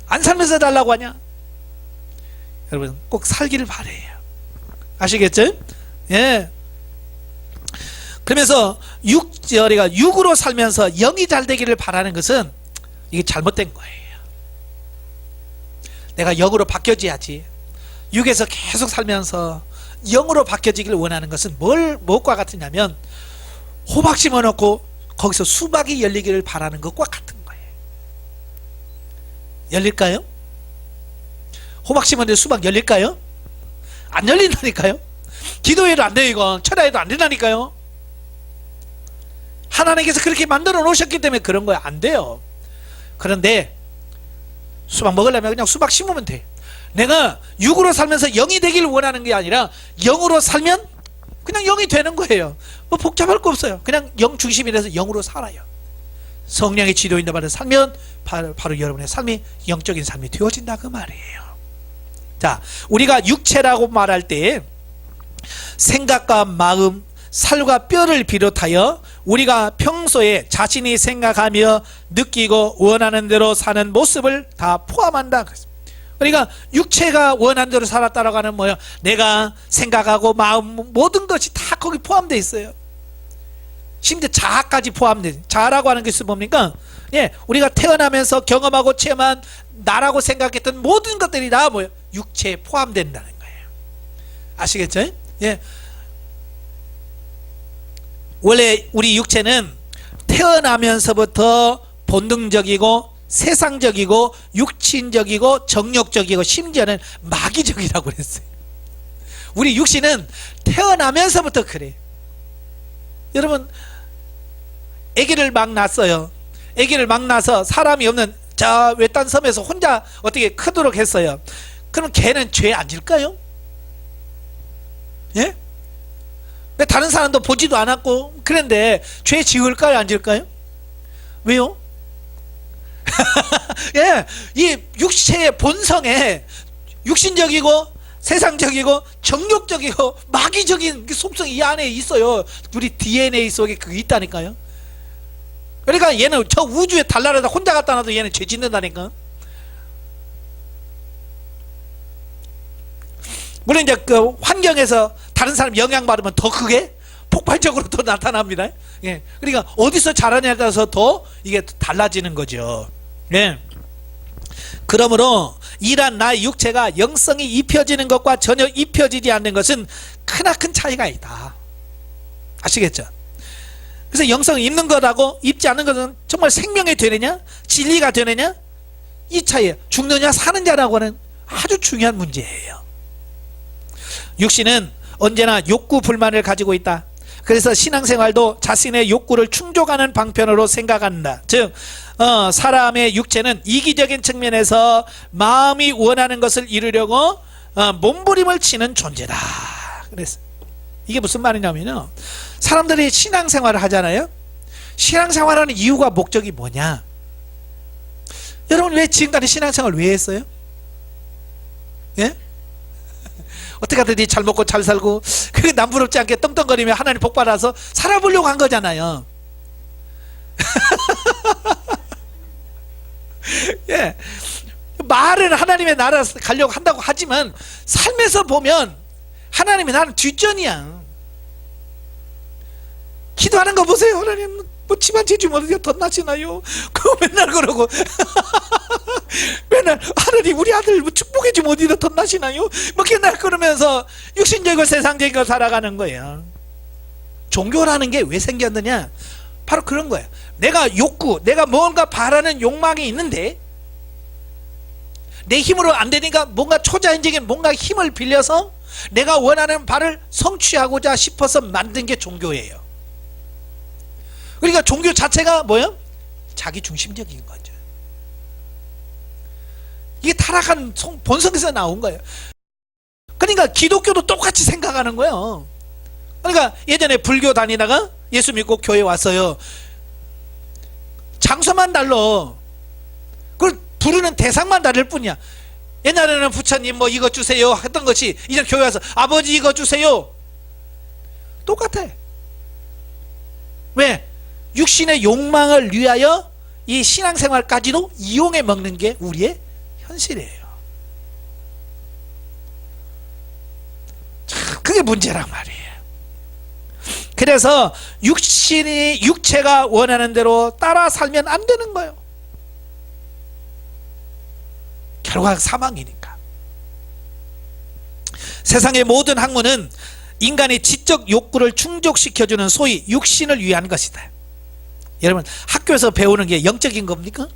안 살면서 달라고 하냐? 여러분 꼭 살기를 바래요. 아시겠죠? 예. 그러면서 우리가 육으로 살면서 영이 잘 되기를 바라는 것은 이게 잘못된 거예요. 내가 영으로 바뀌어져야지. 육에서 계속 살면서 영으로 바뀌어지기를 원하는 것은 무엇과 같으냐면 호박 심어놓고 거기서 수박이 열리기를 바라는 것과 같은 거예요. 열릴까요? 호박 심었는데 수박 열릴까요? 안 열린다니까요. 기도해도 안 돼요. 이건 철야해도 안 된다니까요. 하나님께서 그렇게 만들어 놓으셨기 때문에 그런 거예요. 안 돼요. 그런데 수박 먹으려면 그냥 수박 심으면 돼. 내가 육으로 살면서 영이 되기를 원하는 게 아니라 영으로 살면 그냥 영이 되는 거예요. 뭐 복잡할 거 없어요. 그냥 영 중심이라서 영으로 살아요. 성령의 지도인도 받아 살면 바로 여러분의 삶이 영적인 삶이 되어진다 그 말이에요. 자, 우리가 육체라고 말할 때 생각과 마음, 살과 뼈를 비롯하여 우리가 평소에 자신이 생각하며 느끼고 원하는 대로 사는 모습을 다 포함한다. 그러니까 육체가 원하는 대로 살았다라고 하는 뭐예요? 내가 생각하고 마음 모든 것이 다 거기 포함되어 있어요. 심지어 자아까지 포함돼. 자아라고 하는 것이 뭡니까? 예, 우리가 태어나면서 경험하고 체험한 나라고 생각했던 모든 것들이 다 뭐예요? 육체에 포함된다는 거예요. 아시겠죠? 예. 원래 우리 육체는 태어나면서부터 본능적이고 세상적이고 육신적이고 정욕적이고 심지어는 마귀적이라고 그랬어요. 우리 육신은 태어나면서부터 그래. 여러분 아기를 막 낳았어요. 아기를 막 낳아서 사람이 없는 저 외딴 섬에서 혼자 어떻게 크도록 했어요. 그럼 걔는 죄 안 질까요? 예? 왜 다른 사람도 보지도 않았고 그런데 죄 지을까요 안 지을까요? 왜요? 예, 이 육체의 본성에 육신적이고 세상적이고 정욕적이고 마귀적인 속성이 이 안에 있어요. 우리 DNA 속에 그게 있다니까요. 그러니까 얘는 저 우주에 달나라에다 혼자 갖다 놔도 얘는 죄 짓는다니까. 물론 이제 그 환경에서 다른 사람 영향받으면 더 크게 폭발적으로 더 나타납니다. 예. 그러니까 어디서 자라냐에 따라서 더 이게 달라지는 거죠. 예. 그러므로 이러한 나의 육체가 영성이 입혀지는 것과 전혀 입혀지지 않는 것은 크나큰 차이가 있다. 아시겠죠? 그래서 영성이 입는 것하고 입지 않는 것은 정말 생명이 되느냐 진리가 되느냐 이 차이에 죽느냐 사느냐라고 하는 아주 중요한 문제예요. 육신은 언제나 욕구 불만을 가지고 있다. 그래서 신앙생활도 자신의 욕구를 충족하는 방편으로 생각한다. 즉 사람의 육체는 이기적인 측면에서 마음이 원하는 것을 이루려고 몸부림을 치는 존재다. 그래서 이게 무슨 말이냐면요, 사람들이 신앙생활을 하잖아요. 신앙생활하는 이유가 목적이 뭐냐? 여러분 왜 지금까지 신앙생활 왜 했어요? 예? 어떻게 하든지 잘 먹고 잘 살고 그게 남부럽지 않게 떵떵거리며 하나님 복 받아서 살아보려고 한 거잖아요. 예. 말은 하나님의 나라 가려고 한다고 하지만 삶에서 보면 하나님의 나라는 뒷전이야. 기도하는 거 보세요. 하나님 뭐 집안 지주면 어디가 덧나시나요? 그거 맨날 그러고 맨날 하나님 우리 아들 뭐 축복해 주면 어디다 덧나시나요? 뭐 맨날 그러면서 육신적이고 세상적인 걸 살아가는 거예요. 종교라는 게 왜 생겼느냐? 바로 그런 거예요. 내가 욕구, 내가 뭔가 바라는 욕망이 있는데 내 힘으로 안 되니까 뭔가 초자연적인 뭔가 힘을 빌려서 내가 원하는 바를 성취하고자 싶어서 만든 게 종교예요. 그러니까 종교 자체가 뭐예요? 자기 중심적인 거죠. 이게 타락한 본성에서 나온 거예요. 그러니까 기독교도 똑같이 생각하는 거예요. 그러니까 예전에 불교 다니다가 예수 믿고 교회 왔어요. 장소만 달라. 그걸 부르는 대상만 다를 뿐이야. 옛날에는 부처님 뭐 이거 주세요 했던 것이 이제 교회 와서 아버지 이거 주세요. 똑같아. 왜? 육신의 욕망을 위하여 이 신앙생활까지도 이용해 먹는 게 우리의 현실이에요. 참 그게 문제란 말이에요. 그래서 육체가 원하는 대로 따라 살면 안 되는 거예요. 결과가 사망이니까. 세상의 모든 학문은 인간의 지적 욕구를 충족시켜주는 소위 육신을 위한 것이다. 여러분 학교에서 배우는 게 영적인 겁니까?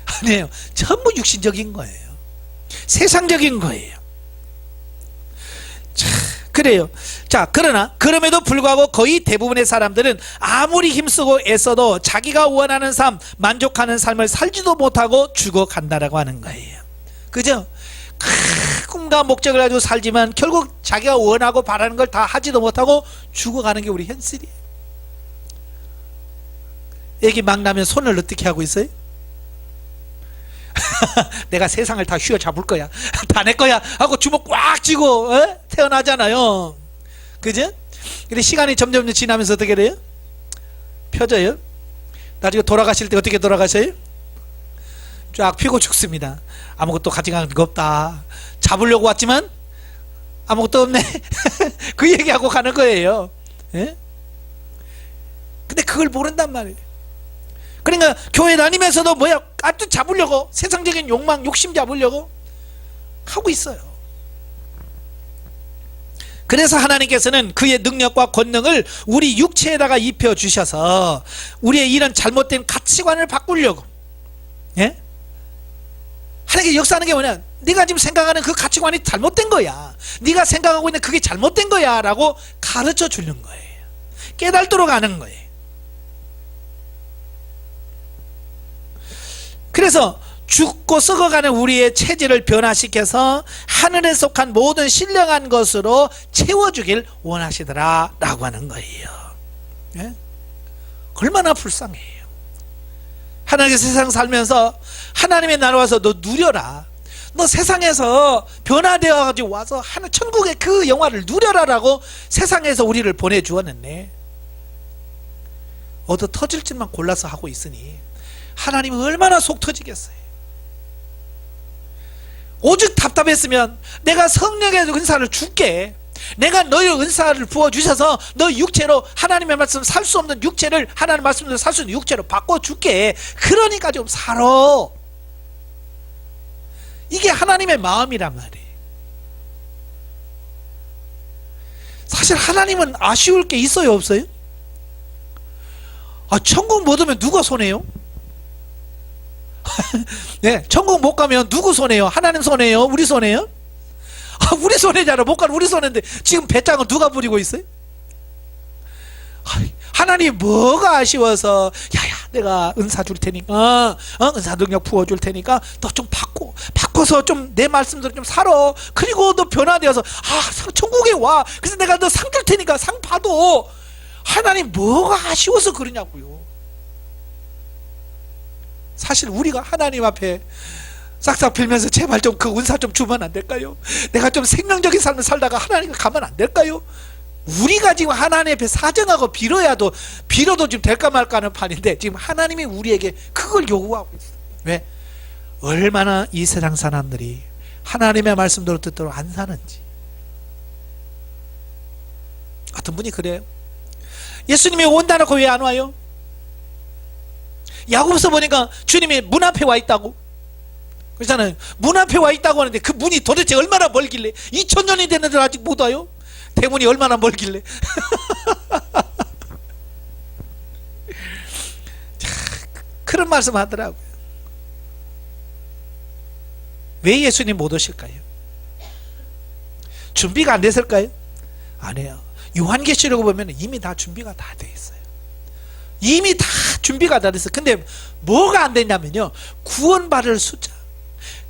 아니에요. 전부 육신적인 거예요. 세상적인 거예요. 자, 그래요. 자, 그러나 그럼에도 불구하고 거의 대부분의 사람들은 아무리 힘쓰고 애써도 자기가 원하는 삶, 만족하는 삶을 살지도 못하고 죽어간다라고 하는 거예요. 그죠? 꿈과 목적을 가지고 살지만 결국 자기가 원하고 바라는 걸 다 하지도 못하고 죽어가는 게 우리 현실이에요. 애기 막 나면 손을 어떻게 하고 있어요? 내가 세상을 다 휘어잡을 거야, 다 내 거야 하고 주먹 꽉 쥐고 태어나잖아요. 그죠? 근데 시간이 점점 지나면서 어떻게 돼요? 펴져요. 나중에 돌아가실 때 어떻게 돌아가셔요? 쫙 펴고 죽습니다. 아무것도 가져간 게 없다, 잡으려고 왔지만 아무것도 없네. 그 얘기하고 가는 거예요. 예? 근데 그걸 모른단 말이에요. 그러니까 교회 다니면서도 뭐야, 아주 잡으려고 세상적인 욕망, 욕심 잡으려고 하고 있어요. 그래서 하나님께서는 그의 능력과 권능을 우리 육체에다가 입혀주셔서 우리의 이런 잘못된 가치관을 바꾸려고, 예? 하나님께 역사하는 게 뭐냐, 네가 지금 생각하는 그 가치관이 잘못된 거야, 네가 생각하고 있는 그게 잘못된 거야 라고 가르쳐 주는 거예요. 깨달도록 하는 거예요. 그래서 죽고 썩어가는 우리의 체질을 변화시켜서 하늘에 속한 모든 신령한 것으로 채워주길 원하시더라 라고 하는 거예요. 예? 얼마나 불쌍해요. 하나님의 세상 살면서 하나님의 나라 와서 너 누려라, 너 세상에서 변화되어 가지고 와서 천국의 그 영화를 누려라 라고 세상에서 우리를 보내주었는데 얻어 터질 짓만 골라서 하고 있으니 하나님은 얼마나 속 터지겠어요. 오직 답답했으면 내가 성령의 은사를 줄게, 내가 너의 은사를 부어주셔서 너 육체로 하나님의 말씀 살 수 없는 육체를 하나님의 말씀대로 살 수 있는 육체로 바꿔줄게, 그러니까 좀 살아. 이게 하나님의 마음이란 말이에요. 사실 하나님은 아쉬울 게 있어요, 없어요? 천국 못 오면 누가 손해요? 네, 천국 못 가면 누구 손해요? 하나님 손해요? 우리 손해요? 우리 손해잖아. 못 가면 우리 손해인데 지금 배짱은 누가 부리고 있어요? 하나님 뭐가 아쉬워서 야야 내가 은사 줄 테니까 은사 능력 부어줄 테니까 너 좀 바꿔서 좀 내 말씀대로 좀 살아. 그리고 너 변화되어서 천국에 와. 그래서 내가 너 상 줄 테니까 상 받아. 하나님 뭐가 아쉬워서 그러냐고요. 사실 우리가 하나님 앞에 싹싹 빌면서 제발 좀 그 은사 좀 주면 안 될까요? 내가 좀 생명적인 삶을 살다가 하나님 가면 안 될까요? 우리가 지금 하나님 앞에 사정하고 빌어도 지금 될까 말까 하는 판인데, 지금 하나님이 우리에게 그걸 요구하고 있어요. 왜? 얼마나 이 세상 사람들이 하나님의 말씀대로 듣도록 안 사는지. 어떤 분이 그래요. 예수님이 온다놓고 왜 안 와요? 야고보서 보니까 주님이 문 앞에 와 있다고. 그렇잖아요. 문 앞에 와 있다고 하는데 그 문이 도대체 얼마나 멀길래 2000년이 됐는데 아직 못 와요? 대문이 얼마나 멀길래. 그런 말씀 하더라고요. 왜 예수님 못 오실까요? 준비가 안 됐을까요? 아니에요. 요한계시록 보면 이미 다 준비가 다 돼 있어요. 이미 다 준비가 다 됐어요. 근데 뭐가 안 됐냐면요, 구원받을 숫자,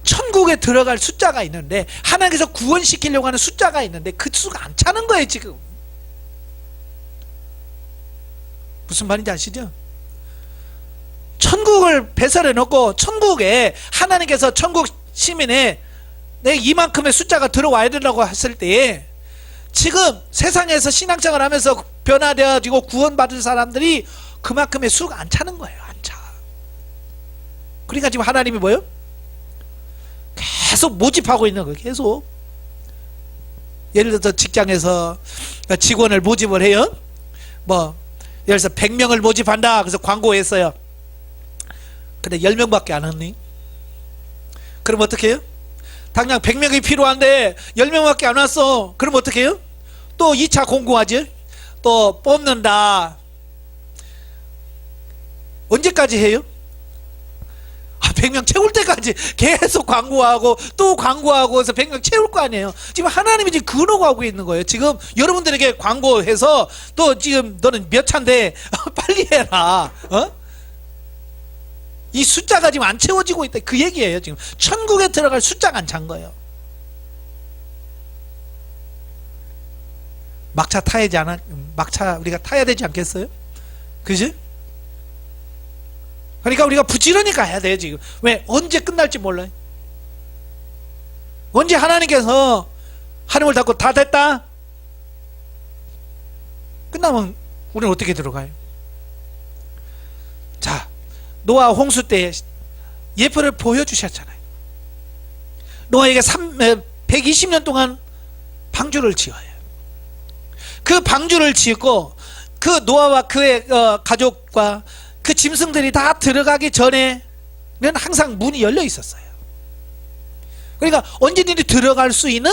천국에 들어갈 숫자가 있는데, 하나님께서 구원시키려고 하는 숫자가 있는데 그 수가 안 차는 거예요. 지금 무슨 말인지 아시죠? 천국을 배설해 놓고 천국에 하나님께서 천국 시민에 내 이만큼의 숫자가 들어와야 된다고 했을 때, 지금 세상에서 신앙생활 하면서 변화되어지고 구원받은 사람들이 그만큼의 수가 안 차는 거예요. 안 차. 그러니까 지금 하나님이 뭐예요? 계속 모집하고 있는 거예요. 계속. 예를 들어서 직장에서 직원을 모집을 해요. 예를 들어서 100명을 모집한다. 그래서 광고했어요. 근데 10명밖에 안 왔니? 그럼 어떻게 해요? 당장 100명이 필요한데 10명밖에 안 왔어. 그럼 어떻게 해요? 또 2차 공고하지? 또 뽑는다. 언제까지 해요? 100명 채울 때까지 계속 광고하고 또 광고하고 해서 100명 채울 거 아니에요. 지금 하나님이 지금 근호하고 있는 거예요. 지금 여러분들에게 광고해서 또 지금 너는 몇 차인데 빨리 해라. 이 숫자가 지금 안 채워지고 있다. 그 얘기예요. 지금 천국에 들어갈 숫자가 안 찬 거예요. 막차 우리가 타야 되지 않겠어요? 그지? 그러니까 우리가 부지런히 가야 돼요. 지금 왜? 언제 끝날지 몰라요. 언제 하나님께서 하늘을 닫고 다 됐다 끝나면 우리는 어떻게 들어가요? 자, 노아 홍수 때 예표를 보여주셨잖아요. 노아에게 120년 동안 방주를 지어요. 그 방주를 짓고 그 노아와 그의 가족과 그 짐승들이 다 들어가기 전에는 항상 문이 열려 있었어요. 그러니까 언제든지 들어갈 수 있는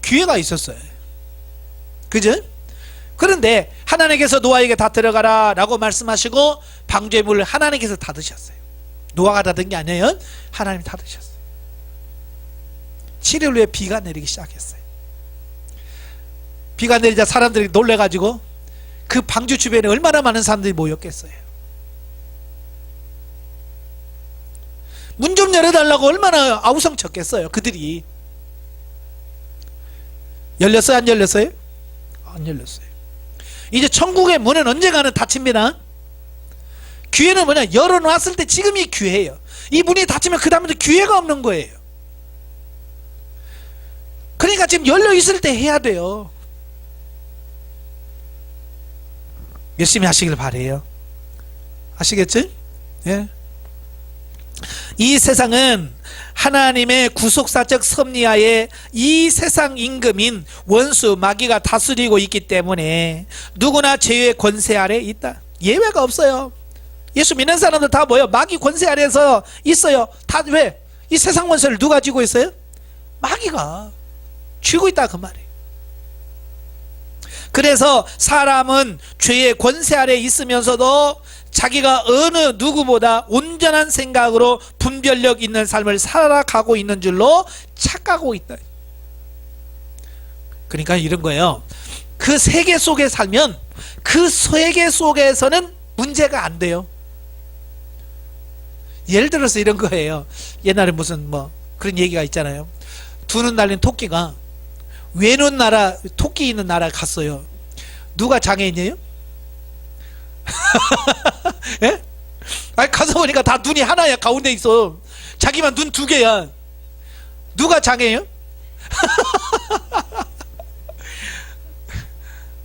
기회가 있었어요. 그죠? 그런데 하나님께서 노아에게 다 들어가라 라고 말씀하시고 방주의 물을 하나님께서 닫으셨어요. 노아가 닫은 게 아니에요. 하나님이 닫으셨어요. 7일 후에 비가 내리기 시작했어요. 비가 내리자 사람들이 놀래가지고 그 방주 주변에 얼마나 많은 사람들이 모였겠어요. 문 좀 열어달라고 얼마나 아우성쳤겠어요. 그들이. 열렸어요? 안 열렸어요? 안 열렸어요. 이제 천국의 문은 언젠가는 닫힙니다. 기회는 뭐냐? 열어놨을 때 지금이 기회예요. 이 문이 닫히면 그 다음에도 기회가 없는 거예요. 그러니까 지금 열려있을 때 해야 돼요. 열심히 하시길 바라요. 아시겠죠? 예. 이 세상은 하나님의 구속사적 섭리하에 이 세상 임금인 원수 마귀가 다스리고 있기 때문에 누구나 죄의 권세 아래 있다. 예외가 없어요. 예수 믿는 사람들 다 뭐예요? 마귀 권세 아래에서 있어요. 다 왜? 이 세상 권세를 누가 쥐고 있어요? 마귀가 쥐고 있다 그 말이에요. 그래서 사람은 죄의 권세 아래 있으면서도 자기가 어느 누구보다 온전한 생각으로 분별력 있는 삶을 살아가고 있는 줄로 착각하고 있다. 그러니까 이런 거예요. 그 세계 속에 살면 그 세계 속에서는 문제가 안 돼요. 예를 들어서 이런 거예요. 옛날에 무슨 뭐 그런 얘기가 있잖아요. 두 눈 달린 토끼가 외눈 나라, 토끼 있는 나라 갔어요. 누가 장애인이에요? 예? 아니, 가서 보니까 다 눈이 하나야. 가운데 있어. 자기만 눈 두 개야. 누가 장애예요?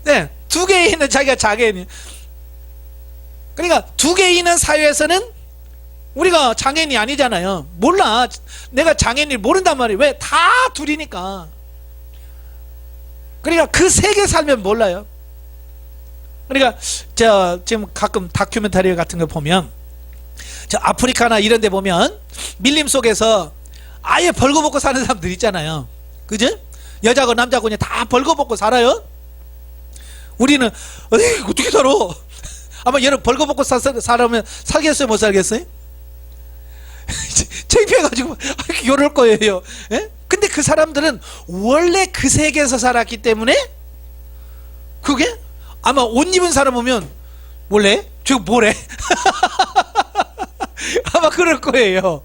네, 두 개 있는 자기가 장애인이에요. 그러니까 두 개 있는 사회에서는 우리가 장애인이 아니잖아요. 몰라. 내가 장애인을 모른단 말이에요. 왜? 다 둘이니까. 그러니까 그 세계 살면 몰라요. 그러니까 저 지금 가끔 다큐멘터리 같은 거 보면 저 아프리카나 이런 데 보면 밀림 속에서 아예 벌거벗고 사는 사람들 있잖아요. 그죠? 여자고 남자고 그냥 다 벌거벗고 살아요. 우리는 에이, 어떻게 살아? 아마 여러분 벌거벗고 살아면 살겠어요? 못 살겠어요? 창피해가지고 이럴 거예요. 예? 근데 그 사람들은 원래 그 세계에서 살았기 때문에 그게 아마 옷 입은 사람 보면 원래 저 뭐래? 아마 그럴 거예요.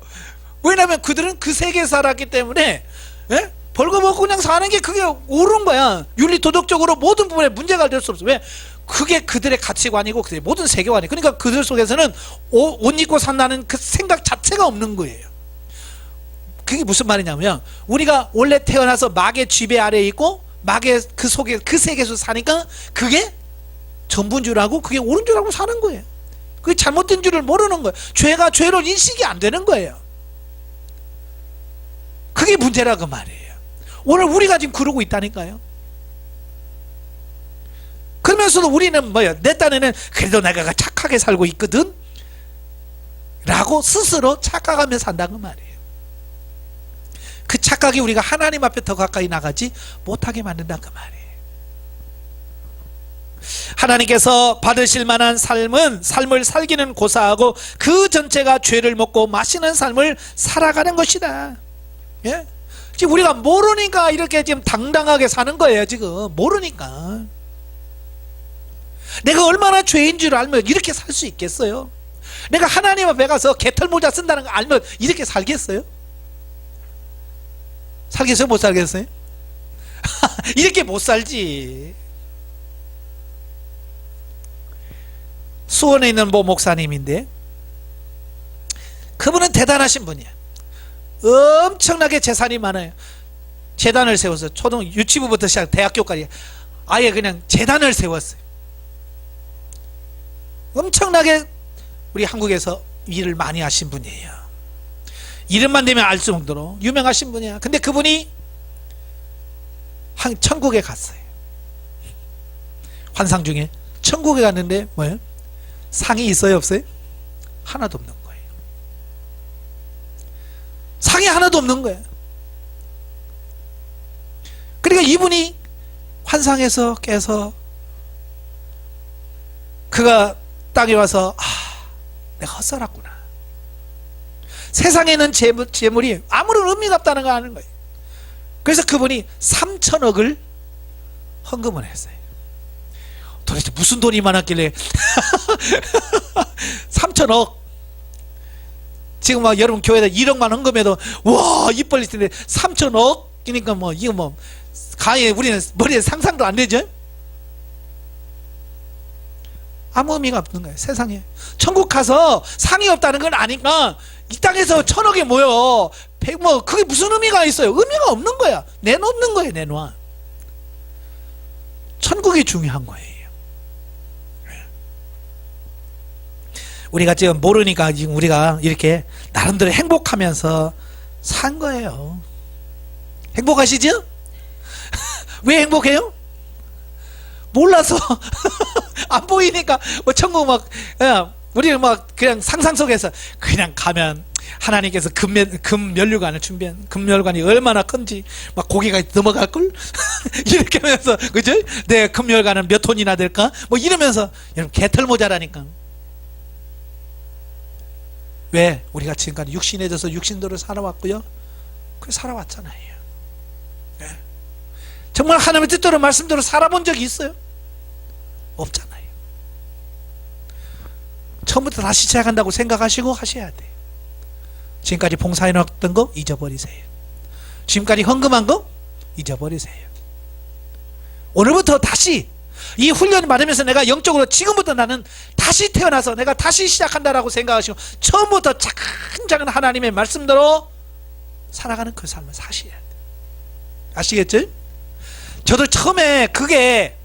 왜냐면 그들은 그 세계에서 살았기 때문에 예? 벌거벗고 그냥 사는 게 그게 옳은 거야. 윤리 도덕적으로 모든 부분에 문제가 될 수 없어. 왜? 그게 그들의 가치관이고 그들의 모든 세계관이. 그러니까 그들 속에서는 옷 입고 산다는 그 생각 자체가 없는 거예요. 그게 무슨 말이냐면 우리가 원래 태어나서 마귀의 지배 아래에 있고 마귀의 그 속에 그 세계에서 사니까 그게 전부인 줄 알고 그게 옳은 줄 알고 사는 거예요. 그게 잘못된 줄을 모르는 거예요. 죄가 죄로 인식이 안 되는 거예요. 그게 문제라고 말이에요. 오늘 우리가 지금 그러고 있다니까요. 그러면서도 우리는 뭐야? 내 딴에는 그래도 내가 착하게 살고 있거든 라고 스스로 착각하며 산다는 말이에요. 그 착각이 우리가 하나님 앞에 더 가까이 나가지 못하게 만든다는 그 말이에요. 하나님께서 받으실 만한 삶을 살기는 고사하고 그 전체가 죄를 먹고 마시는 삶을 살아가는 것이다. 예? 지금 우리가 모르니까 이렇게 지금 당당하게 사는 거예요. 지금 모르니까. 내가 얼마나 죄인 줄 알면 이렇게 살 수 있겠어요? 내가 하나님 앞에 가서 개털모자 쓴다는 거 알면 이렇게 살겠어요? 살겠어요? 못 살겠어요? 이렇게 못 살지. 수원에 있는 모 목사님인데 그분은 대단하신 분이야. 엄청나게 재산이 많아요. 재단을 세워서 유치부부터 시작 대학교까지 아예 그냥 재단을 세웠어요. 엄청나게 우리 한국에서 일을 많이 하신 분이에요. 이름만 되면 알 수 정도로 유명하신 분이야. 근데 그분이 천국에 갔어요. 환상 중에 천국에 갔는데 뭐예요? 상이 있어요? 없어요? 하나도 없는 거예요. 상이 하나도 없는 거예요. 그러니까 이분이 환상에서 깨서 그가 땅에 와서 내가 헛살았구나. 세상에는 재물이 아무런 의미가 없다는 걸 아는 거예요. 그래서 그분이 3천억을 헌금을 했어요. 도대체 무슨 돈이 많았길래 3천억. 지금 막 여러분 교회에다 1억만 헌금해도 와 입 벌릴 텐데 3천억? 그러니까 뭐 이거 뭐 가에 우리는 머리에 상상도 안 되죠? 아무 의미가 없는 거예요. 세상에 천국 가서 상이 없다는 걸 아니까 이 땅에서 천억이 모여 뭐 그게 무슨 의미가 있어요? 의미가 없는 거야. 내놓는 거예요. 내놔. 천국이 중요한 거예요. 우리가 지금 모르니까 지금 우리가 이렇게 나름대로 행복하면서 산 거예요. 행복하시죠? 왜 행복해요? 몰라서 안 보이니까 뭐 천국 막 우리는 막 그냥 상상 속에서 그냥 가면 하나님께서 금면류관을 준비한 금면류관이 얼마나 큰지 막 고개가 넘어갈걸? 이렇게 하면서 그죠? 내 금면류관은 몇 톤이나 될까? 뭐 이러면서 여러분 개털모자라니까. 왜? 우리가 지금까지 육신에 져서 육신대로 살아왔고요. 그래 살아왔잖아요. 네. 정말 하나님의 뜻대로 말씀대로 살아본 적이 있어요? 없잖아요. 처음부터 다시 시작한다고 생각하시고 하셔야 돼. 지금까지 봉사해놨던 거 잊어버리세요. 지금까지 헌금한 거 잊어버리세요. 오늘부터 다시 이 훈련을 받으면서 내가 영적으로 지금부터 나는 다시 태어나서 내가 다시 시작한다라고 생각하시고 처음부터 차근차근 하나님의 말씀대로 살아가는 그 삶을 사셔야 돼요. 아시겠죠? 저도 처음에 그게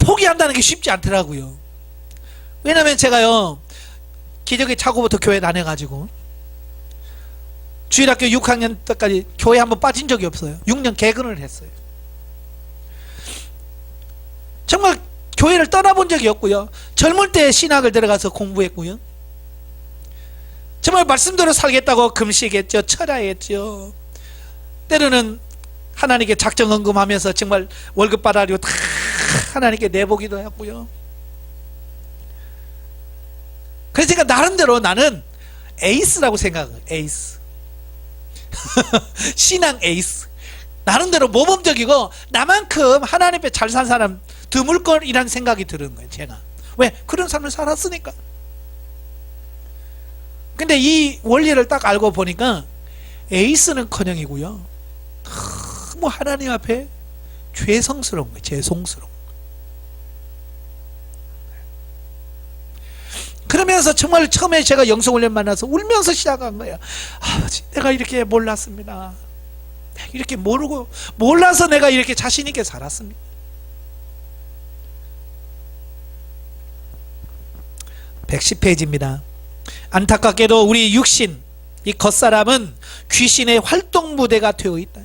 포기한다는 게 쉽지 않더라고요. 왜냐면 제가요 기저귀 차고부터 교회 다녀가지고 주일학교 6학년 때까지 교회 한번 빠진 적이 없어요. 6년 개근을 했어요. 정말 교회를 떠나본 적이 없고요. 젊을 때 신학을 들어가서 공부했고요. 정말 말씀대로 살겠다고 금식했죠. 철야했죠. 때로는 하나님께 작정헌금하면서 정말 월급 받아가지고 다 하나님께 내보기도 했고요. 그래서 제가 나름대로 나는 에이스라고 생각해요. 에이스. 신앙 에이스. 나름대로 모범적이고 나만큼 하나님 앞에 잘 산 사람 드물 걸이라는 생각이 드는 거예요. 제가 왜? 그런 삶을 살았으니까. 근데 이 원리를 딱 알고 보니까 에이스는커녕이고요 너무 하나님 앞에 죄성스러운 거예요. 죄송스러운 거예요. 그러면서 정말 처음에 제가 영성훈련 만나서 울면서 시작한 거예요. 아버지, 내가 이렇게 몰랐습니다. 이렇게 몰라서 내가 이렇게 자신 있게 살았습니다. 110페이지입니다. 안타깝게도 우리 육신, 이 겉사람은 귀신의 활동 무대가 되어 있다.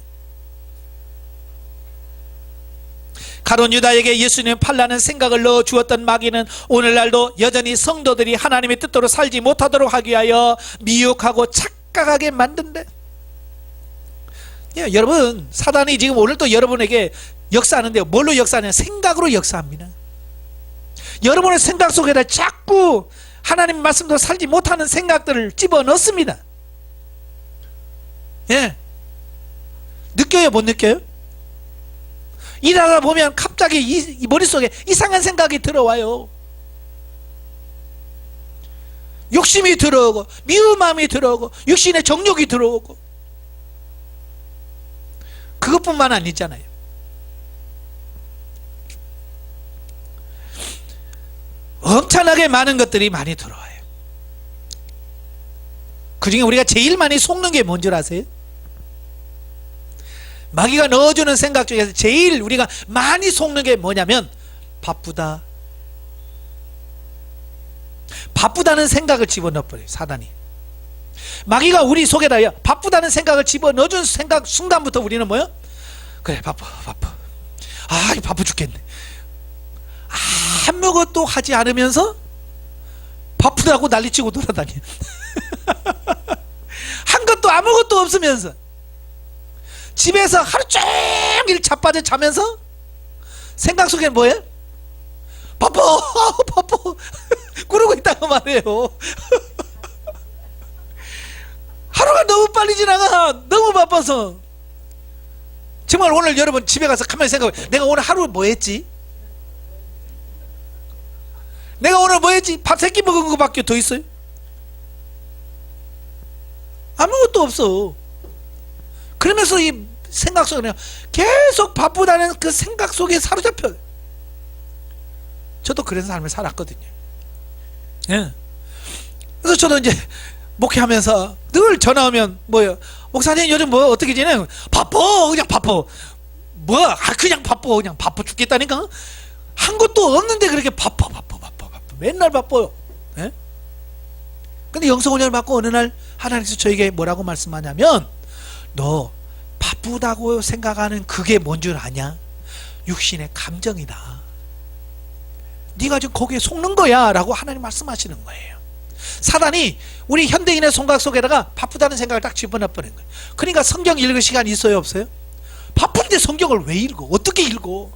가룟 유다에게 예수님을 팔라는 생각을 넣어 주었던 마귀는 오늘날도 여전히 성도들이 하나님의 뜻대로 살지 못하도록 하기 위하여 미혹하고 착각하게 만든대. 예, 여러분, 사단이 지금 오늘도 여러분에게 역사하는데요. 뭘로 역사하냐? 생각으로 역사합니다. 여러분의 생각 속에다 자꾸 하나님 말씀대로 살지 못하는 생각들을 집어넣습니다. 예, 느껴요? 못 느껴요? 일하다 보면 갑자기 이 머릿속에 이상한 생각이 들어와요. 욕심이 들어오고 미움함이 들어오고 육신의 정욕이 들어오고 그것뿐만 아니잖아요. 엄청나게 많은 것들이 많이 들어와요. 그 중에 우리가 제일 많이 속는 게 뭔 줄 아세요? 마귀가 넣어주는 생각 중에서 제일 우리가 많이 속는 게 뭐냐면 바쁘다. 바쁘다는 생각을 집어넣어버려요. 사단이. 마귀가 우리 속에다 바쁘다는 생각을 집어넣어준 생각 순간부터 우리는 뭐요? 그래, 바빠. 바빠 죽겠네. 아무것도 하지 않으면서 바쁘다고 난리치고 돌아다녀. 한 것도 아무것도 없으면서 집에서 하루 종일 자빠져 자면서 생각 속에 뭐예요? 바빠 그러고 있다고 말해요. 하루가 너무 빨리 지나가. 너무 바빠서. 정말 오늘 여러분 집에 가서 가만히 생각해. 내가 오늘 하루 뭐 했지? 내가 오늘 뭐 했지? 밥 3끼 먹은 거밖에 더 있어요? 아무것도 없어. 그러면서 이 생각 속에 계속 바쁘다는 그 생각 속에 사로잡혀요. 저도 그런 삶을 살았거든요. 예. 그래서 저도 이제 목회하면서 늘 전화 오면 뭐예요? 목사님 요즘 뭐 어떻게 지내? 바빠. 그냥 바빠. 뭐야? 그냥 바빠 죽겠다니까. 한 것도 없는데 그렇게 바빠. 맨날 바빠요. 예? 근데 영성훈련을 받고 어느 날 하나님께서 저에게 뭐라고 말씀하냐면 너 바쁘다고 생각하는 그게 뭔 줄 아냐? 육신의 감정이다. 네가 지금 거기에 속는 거야 라고 하나님 말씀하시는 거예요. 사단이 우리 현대인의 생각 속에다가 바쁘다는 생각을 딱 집어넣어버린 거예요. 그러니까 성경 읽을 시간이 있어요, 없어요? 바쁜데 성경을 왜 읽어? 어떻게 읽어?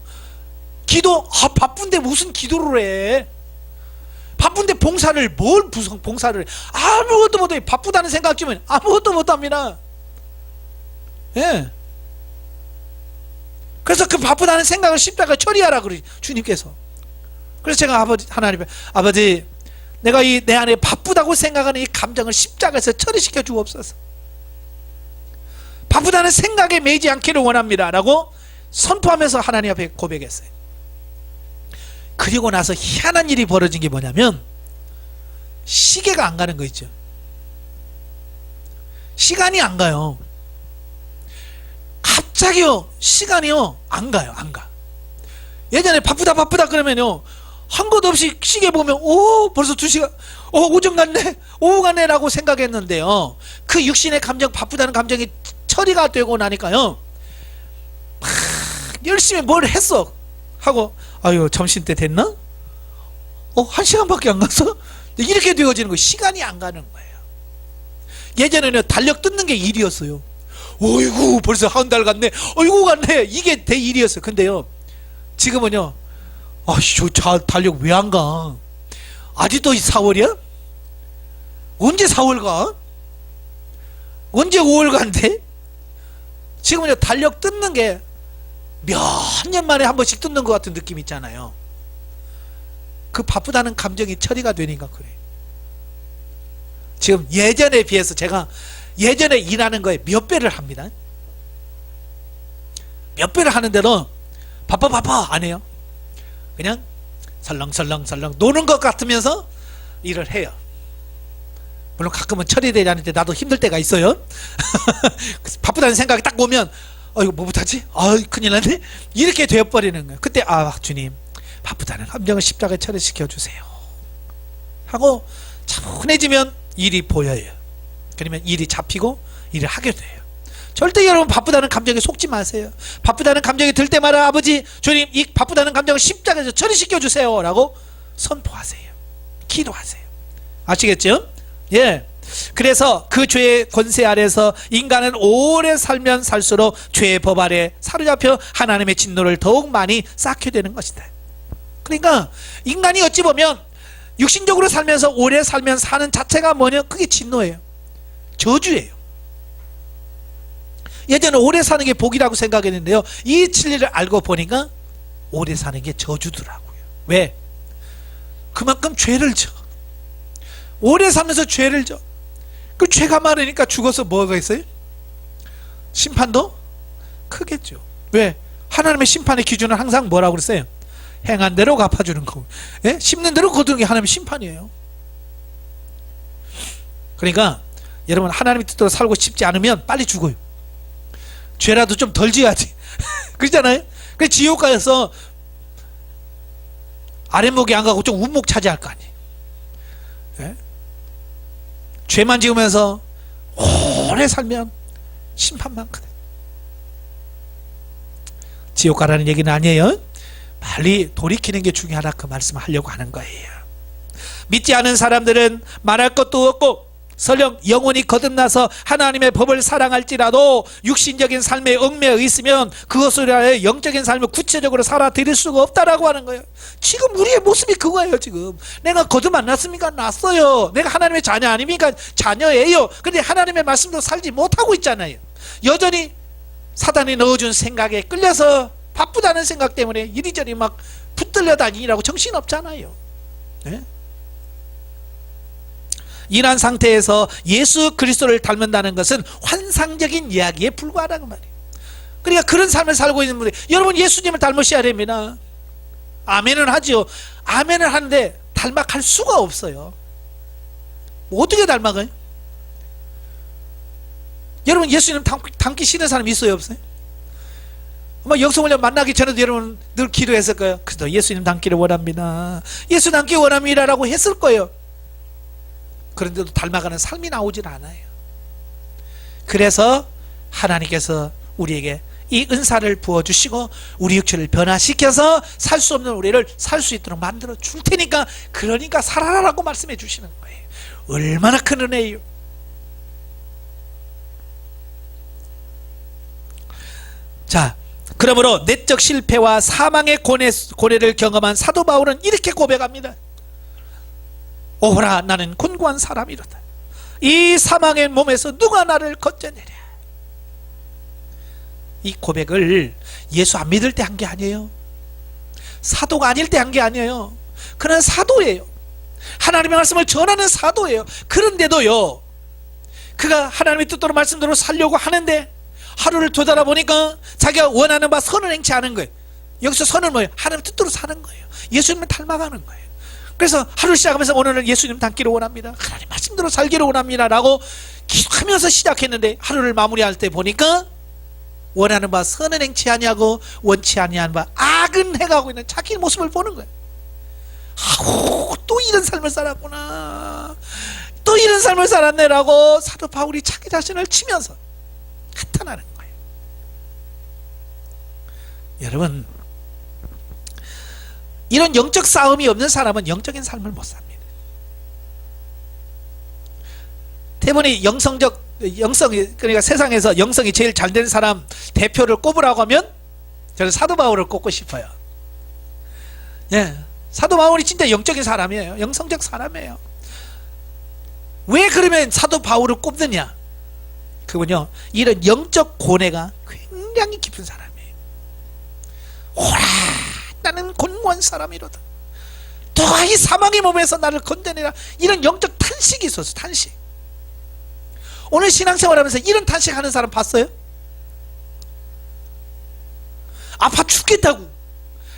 기도, 바쁜데 무슨 기도를 해? 바쁜데 봉사를 봉사를 해? 아무것도 못해. 바쁘다는 생각 주면 아무것도 못합니다. 예. 그래서 그 바쁘다는 생각을 십자가에 처리하라 그러지 주님께서. 그래서 제가 하나님 아버지 내가 이 내 안에 바쁘다고 생각하는 이 감정을 십자가에서 처리시켜 주옵소서. 바쁘다는 생각에 매이지 않기를 원합니다 라고 선포하면서 하나님 앞에 고백했어요. 그리고 나서 희한한 일이 벌어진 게 뭐냐면 시계가 안 가는 거 있죠. 시간이 안 가요. 갑자기요 시간이요 안 가요. 안 가. 예전에 바쁘다 그러면요 한 것 없이 시계 보면 오 벌써 2시간 오전 갔네 오후 갔네 라고 생각했는데요, 그 육신의 감정, 바쁘다는 감정이 처리가 되고 나니까요 막 열심히 뭘 했어 하고 아유 점심때 됐나? 1시간밖에 안 갔어? 이렇게 되어지는 거예요. 시간이 안 가는 거예요. 예전에는 달력 뜯는 게 일이었어요. 어이구 벌써 한 달 갔네 어이구 갔네 이게 내 일이었어요. 근데요 지금은요 저 달력 왜 안 가? 아직도 4월이야? 언제 4월 가? 언제 5월 간대? 지금은요 달력 뜯는 게 몇 년 만에 한 번씩 뜯는 것 같은 느낌 있잖아요. 그 바쁘다는 감정이 처리가 되니까 그래요. 지금 예전에 비해서 제가 예전에 일하는 거에 몇 배를 합니다. 몇 배를 하는데도 바빠 안 해요. 그냥 설렁설렁 노는 것 같으면서 일을 해요. 물론 가끔은 처리되지 않을 때 나도 힘들 때가 있어요. 바쁘다는 생각이 딱 오면 이거 뭐 못하지? 큰일 났네? 이렇게 되어버리는 거예요. 그때 주님 바쁘다는 감정을 십자가에 처리시켜 주세요 하고 차분해지면 일이 보여요. 그러면 일이 잡히고 일을 하게 돼요. 절대 여러분 바쁘다는 감정에 속지 마세요. 바쁘다는 감정이 들 때마다 아버지 주님 이 바쁘다는 감정을 십자가에서 처리시켜 주세요 라고 선포하세요. 기도하세요. 아시겠죠? 예. 그래서 그 죄의 권세 아래서 인간은 오래 살면 살수록 죄의 법 아래 사로잡혀 하나님의 진노를 더욱 많이 쌓게 되는 것이다. 그러니까 인간이 어찌 보면 육신적으로 살면서 오래 살면 사는 자체가 뭐냐? 그게 진노예요. 저주예요. 예전에 오래 사는 게 복이라고 생각했는데요, 이 진리를 알고 보니까 오래 사는 게 저주더라고요. 왜? 그만큼 죄를 져. 오래 살면서 죄를 져. 그 죄가 많으니까 죽어서 뭐가 있어요? 심판도 크겠죠. 왜? 하나님의 심판의 기준은 항상 뭐라고 그랬어요? 행한 대로 갚아주는 거. 예? 심는 대로 거두는 게 하나님의 심판이에요. 그러니까 여러분 하나님의 뜻대로 살고 싶지 않으면 빨리 죽어요. 죄라도 좀 덜 지어야지. 그렇잖아요? 그래서 지옥 가서 아랫목이 안 가고 좀 윗목 차지할 거 아니에요. 예? 죄만 지으면서 오래 살면 심판 많거든. 지옥 가라는 얘기는 아니에요. 빨리 돌이키는 게 중요하다 그 말씀을 하려고 하는 거예요. 믿지 않은 사람들은 말할 것도 없고 설령 영혼이 거듭나서 하나님의 법을 사랑할지라도 육신적인 삶에 얽매여 있으면 그것을 위하여 영적인 삶을 구체적으로 살아드릴 수가 없다라고 하는 거예요. 지금 우리의 모습이 그거예요. 지금 내가 거듭 안 났습니까? 났어요. 내가 하나님의 자녀 아닙니까? 자녀예요. 근데 하나님의 말씀도 살지 못하고 있잖아요. 여전히 사단이 넣어준 생각에 끌려서 바쁘다는 생각 때문에 이리저리 막 붙들려 다니라고 정신없잖아요. 네? 이런 상태에서 예수 그리스도를 닮는다는 것은 환상적인 이야기에 불과하다는 말이에요. 그러니까 그런 삶을 살고 있는 분들이 여러분 예수님을 닮으셔야 됩니다. 아멘은 하죠. 아멘은 하는데 닮아갈 수가 없어요. 뭐 어떻게 닮아가요? 여러분 예수님 닮기 싫은 사람 있어요 없어요? 영성훈련 만나기 전에도 여러분 늘 기도했을 거예요. 그래서 예수님 닮기를 원합니다. 예수 닮기 원합니다 라고 했을 거예요. 그런데도 닮아가는 삶이 나오질 않아요. 그래서 하나님께서 우리에게 이 은사를 부어주시고 우리 육체를 변화시켜서 살 수 없는 우리를 살 수 있도록 만들어 줄 테니까 그러니까 살아라라고 말씀해 주시는 거예요. 얼마나 큰 은혜예요. 자, 그러므로 내적 실패와 사망의 고뇌를 경험한 사도 바울은 이렇게 고백합니다. 오호라 나는 곤고한 사람이로다. 이 사망의 몸에서 누가 나를 건져내랴. 이 고백을 예수 안 믿을 때 한 게 아니에요. 사도가 아닐 때 한 게 아니에요. 그는 사도예요. 하나님의 말씀을 전하는 사도예요. 그런데도요, 그가 하나님의 뜻대로 말씀대로 살려고 하는데 하루를 되돌아보니까 자기가 원하는 바 선을 행치 않은 거예요. 여기서 선은 뭐예요? 하나님의 뜻대로 사는 거예요. 예수님을 닮아가는 거예요. 그래서 하루 시작하면서 오늘은 예수님 닮기를 원합니다. 하나님 말씀대로 살기를 원합니다 라고 기도하면서 시작했는데 하루를 마무리할 때 보니까 원하는 바 선은 행치 아니하고 원치 아니한 바 악은 행하고 있는 자기 모습을 보는 거예요. 아우, 또 이런 삶을 살았구나, 또 이런 삶을 살았네라고 사도 바울이 자기 자신을 치면서 한탄하는 거예요. 여러분, 이런 영적 싸움이 없는 사람은 영적인 삶을 못 삽니다. 대부분이 영성, 그러니까 세상에서 영성이 제일 잘 되는 사람 대표를 꼽으라고 하면 저는 사도 바울을 꼽고 싶어요. 예, 사도 바울이 진짜 영적인 사람이에요. 영성적 사람이에요. 왜 그러면 사도 바울을 꼽느냐? 그분요, 이런 영적 고뇌가 굉장히 깊은 사람이에요. 오라, 나는 곤고한 사람이로다. 누가 이 사망의 몸에서 나를 건져내라. 이런 영적 탄식이 있었어. 탄식. 오늘 신앙생활하면서 이런 탄식하는 사람 봤어요? 아파 죽겠다고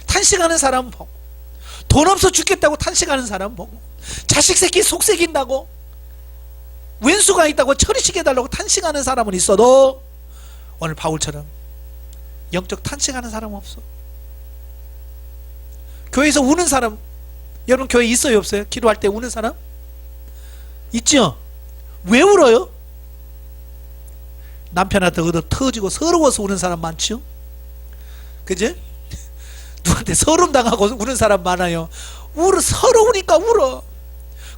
탄식하는 사람 보고, 돈 없어 죽겠다고 탄식하는 사람 보고, 자식 새끼 속색인다고, 왼수가 있다고 처리시켜달라고 탄식하는 사람은 있어도 오늘 바울처럼 영적 탄식하는 사람 없어. 교회에서 우는 사람, 여러분 교회 있어요 없어요? 기도할 때 우는 사람? 있죠? 왜 울어요? 남편한테 얻어 터지고 서러워서 우는 사람 많죠? 그지? 누구한테 서름 당하고 우는 사람 많아요. 서러우니까 울어.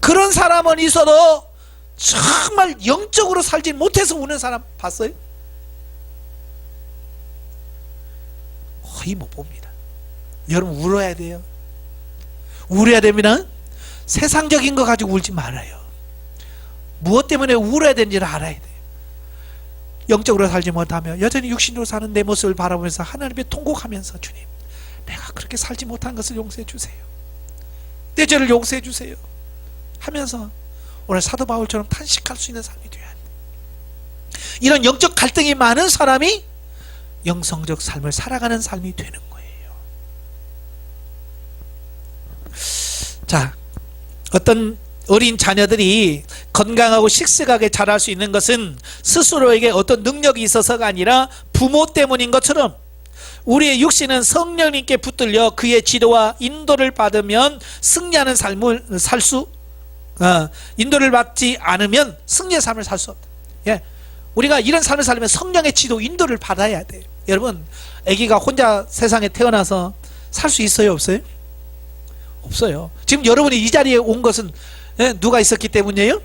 그런 사람은 있어도 정말 영적으로 살지 못해서 우는 사람 봤어요? 거의 못 봅니다. 여러분 울어야 돼요. 울어야 됩니다. 세상적인 거 가지고 울지 말아요. 무엇 때문에 울어야 되는지를 알아야 돼요. 영적으로 살지 못하며 여전히 육신으로 사는 내 모습을 바라보면서 하나님께 통곡하면서, 주님, 내가 그렇게 살지 못한 것을 용서해 주세요. 내 죄를 용서해 주세요 하면서 오늘 사도 바울처럼 탄식할 수 있는 삶이 되어야 돼. 이런 영적 갈등이 많은 사람이 영성적 삶을 살아가는 삶이 되는 거예요. 자, 어떤 어린 자녀들이 건강하고 씩씩하게 자랄 수 있는 것은 스스로에게 어떤 능력이 있어서가 아니라 부모 때문인 것처럼, 우리의 육신은 성령님께 붙들려 그의 지도와 인도를 받으면 승리하는 삶을 인도를 받지 않으면 승리의 삶을 살 수 없다. 예, 우리가 이런 삶을 살려면 성령의 지도, 인도를 받아야 돼. 여러분, 아기가 혼자 세상에 태어나서 살 수 있어요 없어요? 없어요. 지금 여러분이 이 자리에 온 것은 누가 있었기 때문이에요?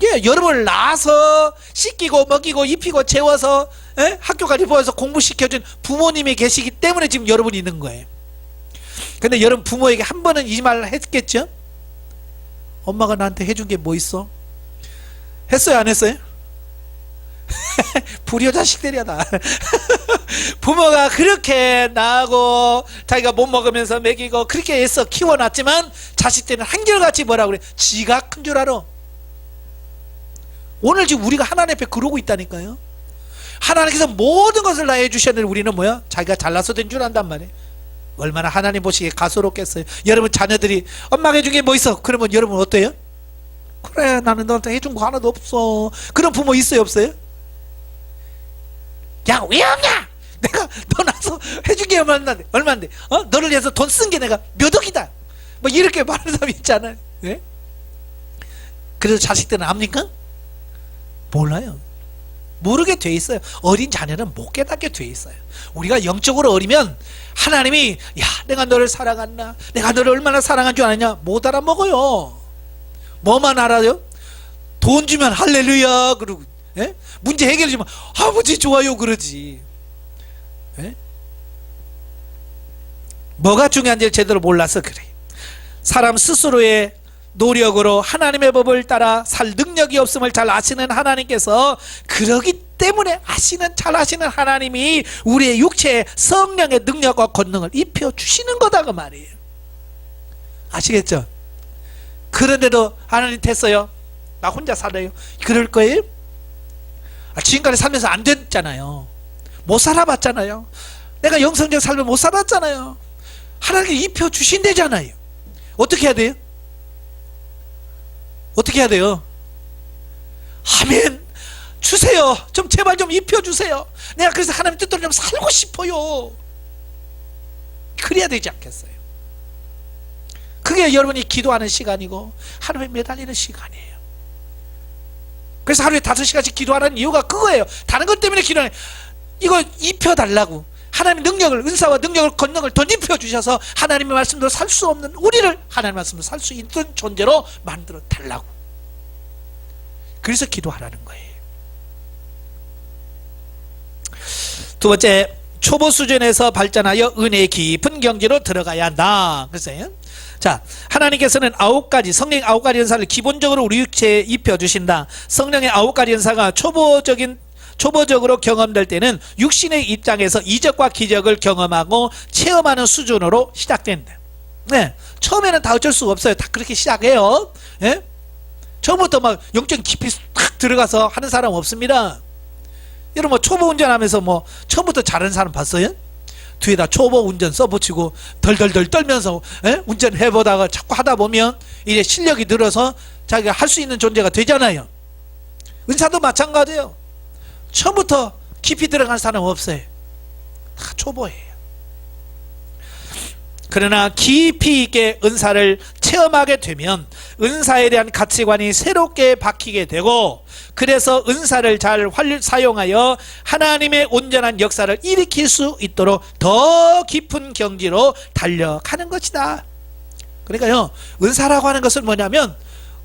예, 여러분을 낳아서 씻기고 먹이고 입히고 재워서 학교까지 보여서 공부시켜준 부모님이 계시기 때문에 지금 여러분이 있는 거예요. 근데 여러분 부모에게 한 번은 이 말을 했겠죠? 엄마가 나한테 해준 게 뭐 있어? 했어요 안 했어요? 불효 자식들이야 다. 부모가 그렇게 나하고 자기가 못 먹으면서 먹이고 그렇게 해서 키워놨지만 자식들은 한결같이 뭐라 그래? 지가 큰 줄 알아. 오늘 지금 우리가 하나님 앞에 그러고 있다니까요. 하나님께서 모든 것을 다 해주셨는데 우리는 뭐야? 자기가 잘나서 된 줄 안단 말이에요. 얼마나 하나님 보시기에 가소롭겠어요. 여러분 자녀들이 엄마가 해준 게 뭐 있어? 그러면 여러분 어때요? 그래, 나는 너한테 해준 거 하나도 없어. 그런 부모 있어요 없어요? 야, 왜 없냐? 내가 너 나서 해준 게 얼마인데? 너를 위해서 돈 쓴 게 내가 몇 억이다. 뭐 이렇게 말하는 사람이 있잖아요. 예? 그래서 자식들은 압니까? 몰라요. 모르게 돼 있어요. 어린 자녀는 못 깨닫게 돼 있어요. 우리가 영적으로 어리면 하나님이, 야, 내가 너를 사랑한다, 내가 너를 얼마나 사랑한 줄 아느냐, 못 알아먹어요. 뭐만 알아요? 돈 주면 할렐루야 그러고, 예? 문제 해결해 주면 아버지 좋아요 그러지. 예? 뭐가 중요한지를 제대로 몰라서 그래. 사람 스스로의 노력으로 하나님의 법을 따라 살 능력이 없음을 잘 아시는 하나님께서, 그러기 때문에 잘 아시는 하나님이 우리의 육체에 성령의 능력과 권능을 입혀 주시는 거다 그 말이에요. 아시겠죠? 그런데도 하나님 됐어요, 나 혼자 살아요, 그럴 거예요? 지금까지 살면서 안 됐잖아요. 못 살아봤잖아요. 내가 영성적 삶을 못 살았잖아요. 하나님께 입혀 주신대잖아요. 어떻게 해야 돼요? 어떻게 해야 돼요? 아멘. 주세요. 좀 제발 좀 입혀 주세요. 내가 그래서 하나님 뜻대로 좀 살고 싶어요. 그래야 되지 않겠어요? 그게 여러분이 기도하는 시간이고 하루에 매달리는 시간이에요. 그래서 하루에 5시간씩 기도하는 이유가 그거예요. 다른 것 때문에 기도하는, 이거 입혀달라고. 하나님의 능력을, 은사와 능력을, 권능을 더 입혀주셔서 하나님의 말씀대로 살 수 없는 우리를 하나님의 말씀으로 살 수 있는 존재로 만들어 달라고. 그래서 기도하라는 거예요. 두 번째, 초보 수준에서 발전하여 은혜의 깊은 경지로 들어가야 한다. 그래서요, 자, 하나님께서는 9가지, 성령의 9가지 은사를 기본적으로 우리 육체에 입혀주신다. 성령의 9가지 은사가 초보적으로 경험될 때는 육신의 입장에서 이적과 기적을 경험하고 체험하는 수준으로 시작된다. 네, 처음에는 다 어쩔 수가 없어요. 다 그렇게 시작해요. 예? 처음부터 막 영적인 깊이 탁 들어가서 하는 사람 없습니다. 여러분 뭐 초보 운전하면서 뭐 처음부터 잘하는 사람 봤어요? 뒤에다 초보 운전 써붙이고 덜덜덜 떨면서 운전해보다가 자꾸 하다 보면 이제 실력이 늘어서 자기가 할 수 있는 존재가 되잖아요. 은사도 마찬가지예요. 처음부터 깊이 들어간 사람 없어요. 다 초보예요. 그러나 깊이 있게 은사를 체험하게 되면 은사에 대한 가치관이 새롭게 바뀌게 되고, 그래서 은사를 잘 사용하여 하나님의 온전한 역사를 일으킬 수 있도록 더 깊은 경지로 달려가는 것이다. 그러니까요, 은사라고 하는 것은 뭐냐면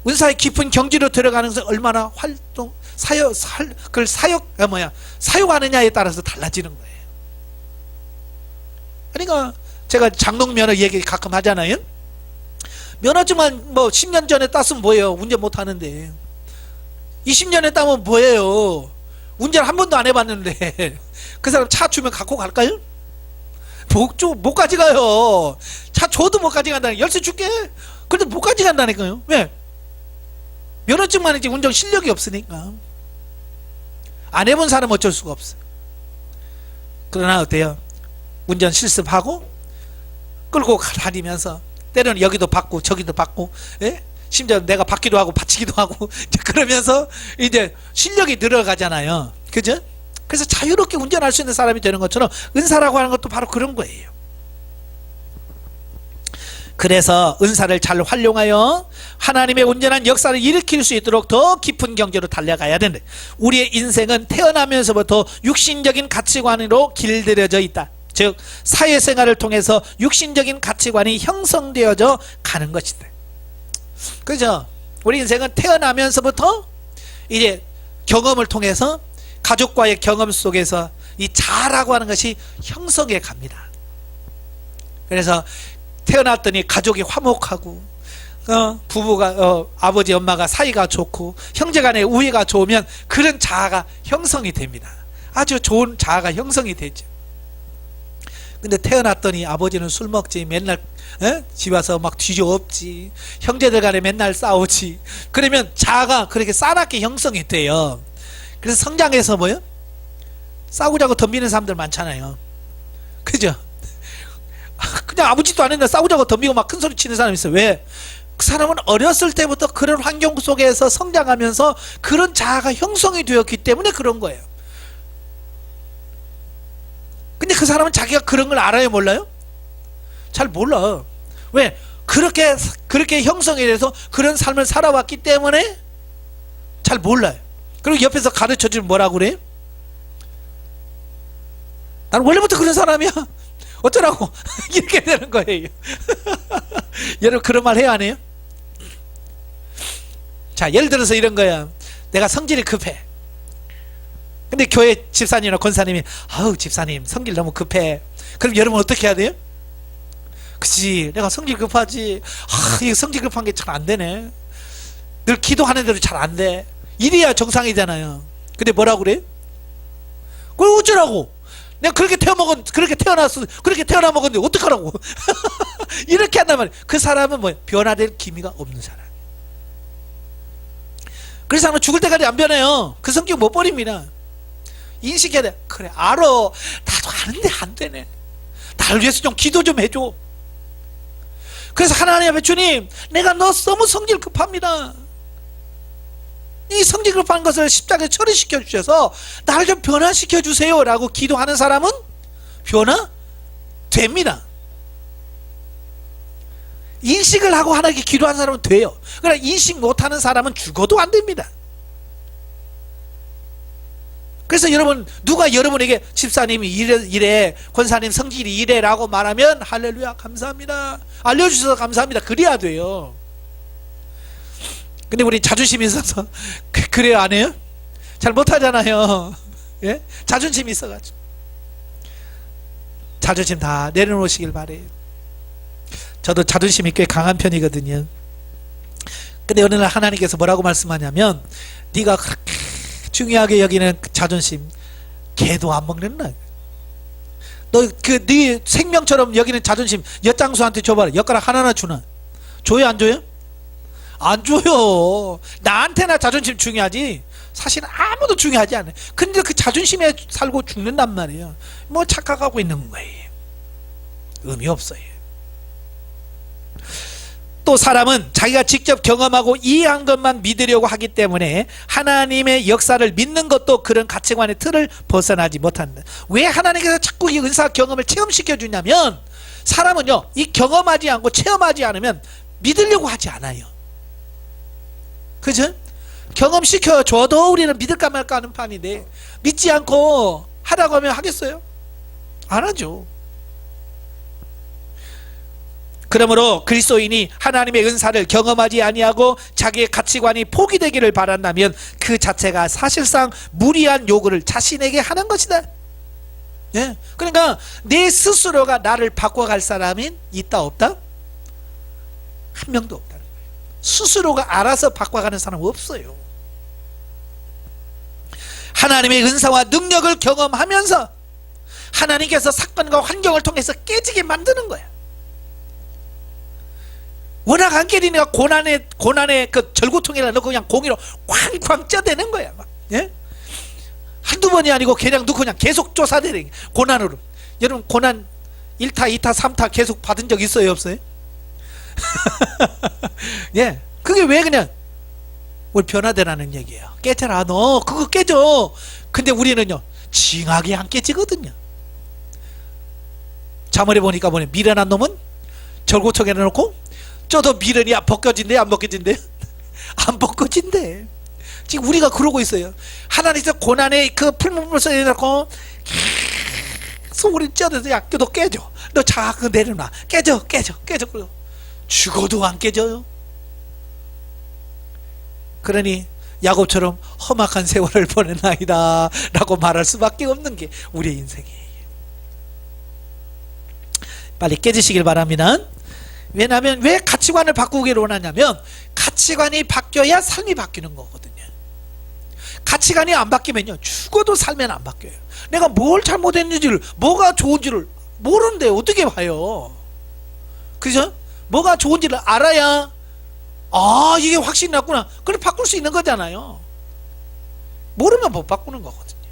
은사의 깊은 경지로 들어가는 것은 얼마나 사용하느냐에 따라서 달라지는 거예요. 그러니까 제가 장롱 면허 얘기 가끔 하잖아요. 면허증만 뭐 10년 전에 땄으면 뭐예요? 운전 못 하는데. 20년에 따면 뭐예요? 운전 한 번도 안 해봤는데 그 사람 차 주면 갖고 갈까요? 못 가져가요. 차 줘도 못 가져간다니까. 열쇠 줄게. 그런데 못 가져간다니까요. 왜? 면허증만 이제 운전 실력이 없으니까. 안 해본 사람은 어쩔 수가 없어요. 그러나 어때요? 운전 실습하고 끌고 다니면서 때로는 여기도 받고 저기도 받고, 예? 심지어 내가 받기도 하고 받치기도 하고 그러면서 이제 실력이 늘어가잖아요. 그죠? 그래서 자유롭게 운전할 수 있는 사람이 되는 것처럼 은사라고 하는 것도 바로 그런 거예요. 그래서 은사를 잘 활용하여 하나님의 온전한 역사를 일으킬 수 있도록 더 깊은 경지로 달려가야 된다. 우리의 인생은 태어나면서부터 육신적인 가치관으로 길들여져 있다. 즉 사회생활을 통해서 육신적인 가치관이 형성되어져 가는 것이다. 그죠? 우리 인생은 태어나면서부터 이제 경험을 통해서 가족과의 경험 속에서 이 자아라고 하는 것이 형성해 갑니다. 그래서 태어났더니 가족이 화목하고 부부가 아버지 엄마가 사이가 좋고 형제간의 우애가 좋으면 그런 자아가 형성이 됩니다. 아주 좋은 자아가 형성이 되죠. 근데 태어났더니 아버지는 술 먹지, 맨날 집 와서 막 뒤져엎지, 형제들 간에 맨날 싸우지, 그러면 자아가 그렇게 싸납게 형성이 돼요. 그래서 성장해서 뭐요? 싸우자고 덤비는 사람들 많잖아요. 그죠? 그냥 아무 짓도 안 했는데 싸우자고 덤비고 막 큰 소리 치는 사람이 있어요. 왜? 그 사람은 어렸을 때부터 그런 환경 속에서 성장하면서 그런 자아가 형성이 되었기 때문에 그런 거예요. 근데 그 사람은 자기가 그런 걸 알아요, 몰라요? 잘 몰라. 왜? 그렇게 형성이 돼서 그런 삶을 살아왔기 때문에 잘 몰라요. 그리고 옆에서 가르쳐주면 뭐라고 그래요? 나는 원래부터 그런 사람이야. 어쩌라고. 이렇게 되는 거예요. 여러분 그런 말 해야 하네요. 자, 예를 들어서 이런 거야. 내가 성질이 급해. 근데 교회 집사님이나 권사님이 아우 집사님 성질 너무 급해. 그럼 여러분 어떻게 해야 돼요? 그치, 내가 성질 급하지. 이거 성질 급한 게 잘 안 되네. 늘 기도하는 대로 잘 안 돼. 이래야 정상이잖아요. 근데 뭐라고 그래요? 그걸 어쩌라고? 내가 그렇게 태어났어. 그렇게 태어나 먹었는데 어떡하라고? 이렇게 한단 말이에요. 그 사람은 뭐 변화될 기미가 없는 사람. 그래서 나는 죽을 때까지 안 변해요. 그 성격 못 버립니다. 인식해야 돼. 그래, 알아. 나도 아는데 안 되네. 나를 위해서 좀 기도 좀 해줘. 그래서 하나님 앞에, 주님, 내가 너무 성질 급합니다. 이 성질 급한 것을 십자가에 처리시켜 주셔서 나를 좀 변화시켜 주세요 라고 기도하는 사람은 변화됩니다. 인식을 하고 하나님께 기도하는 사람은 돼요. 그러나 인식 못하는 사람은 죽어도 안 됩니다. 그래서 여러분, 누가 여러분에게 집사님이 이래, 권사님 성질이 이래 라고 말하면 할렐루야, 감사합니다, 알려주셔서 감사합니다, 그래야 돼요. 근데 우리 자존심이 있어서 그래요 안 해요? 잘 못하잖아요. 예? 자존심이 있어가지고. 자존심 다 내려놓으시길 바래요. 저도 자존심이 꽤 강한 편이거든요. 근데 어느 날 하나님께서 뭐라고 말씀하냐면, 네가 그렇게 중요하게 여기는 그 자존심, 개도 안 먹는다. 너 네 생명처럼 여기는 자존심 엿장수한테 줘봐라. 엿가락 하나나 주나? 줘요 안 줘요? 안 줘요. 나한테나 자존심 중요하지 사실은 아무도 중요하지 않아요. 근데 그 자존심에 살고 죽는단 말이에요. 뭐 착각하고 있는 거예요. 의미 없어요. 또 사람은 자기가 직접 경험하고 이해한 것만 믿으려고 하기 때문에 하나님의 역사를 믿는 것도 그런 가치관의 틀을 벗어나지 못한다. 왜 하나님께서 자꾸 이 은사 경험을 체험시켜 주냐면, 사람은요, 이 경험하지 않고 체험하지 않으면 믿으려고 하지 않아요. 그죠? 경험시켜 줘도 우리는 믿을까 말까 하는 판인데, 믿지 않고 하라고 하면 하겠어요? 안 하죠. 그러므로 그리스도인이 하나님의 은사를 경험하지 아니하고 자기의 가치관이 포기되기를 바란다면 그 자체가 사실상 무리한 요구를 자신에게 하는 것이다. 예? 그러니까 내 스스로가 나를 바꿔갈 사람이 있다 없다? 한 명도 없다는 거예요. 스스로가 알아서 바꿔가는 사람은 없어요. 하나님의 은사와 능력을 경험하면서 하나님께서 사건과 환경을 통해서 깨지게 만드는 거야. 워낙 안 깨지니까 고난의 그 절구통에다 넣고 그냥 공이로 쾅쾅 쪄대는 거야. 막. 예? 한두 번이 아니고 그냥 넣고 그냥 계속 쫓아대는 거야. 고난으로. 여러분, 고난 1타, 2타, 3타 계속 받은 적 있어요, 없어요? 예. 그게 왜 그냥 우리 변화되라는 얘기예요. 깨져라, 너 그거 깨져. 근데 우리는요, 징하게 안 깨지거든요. 자문해 보니까 미련한 놈은 절구통에 넣고 쪄도 미련이 벗겨진대, 안 벗겨진대? 안 벗겨진대. 지금 우리가 그러고 있어요. 하나님께서 고난의 그 풀무불을 해놓고 소리 쪄도 야, 너 깨져. 너 자꾸 내려놔. 깨져. 죽어도 안 깨져요. 그러니 야곱처럼 험악한 세월을 보내나이다 라고 말할 수밖에 없는 게 우리의 인생이에요. 빨리 깨지시길 바랍니다. 왜냐하면 왜 가치관을 바꾸기를 원하냐면, 가치관이 바뀌어야 삶이 바뀌는 거거든요. 가치관이 안 바뀌면요, 죽어도 살면 안 바뀌어요. 내가 뭘 잘못했는지를, 뭐가 좋은지를 모르는데 어떻게 봐요? 그죠? 뭐가 좋은지를 알아야, 아, 이게 확신이 났구나, 그걸 바꿀 수 있는 거잖아요. 모르면 못 바꾸는 거거든요.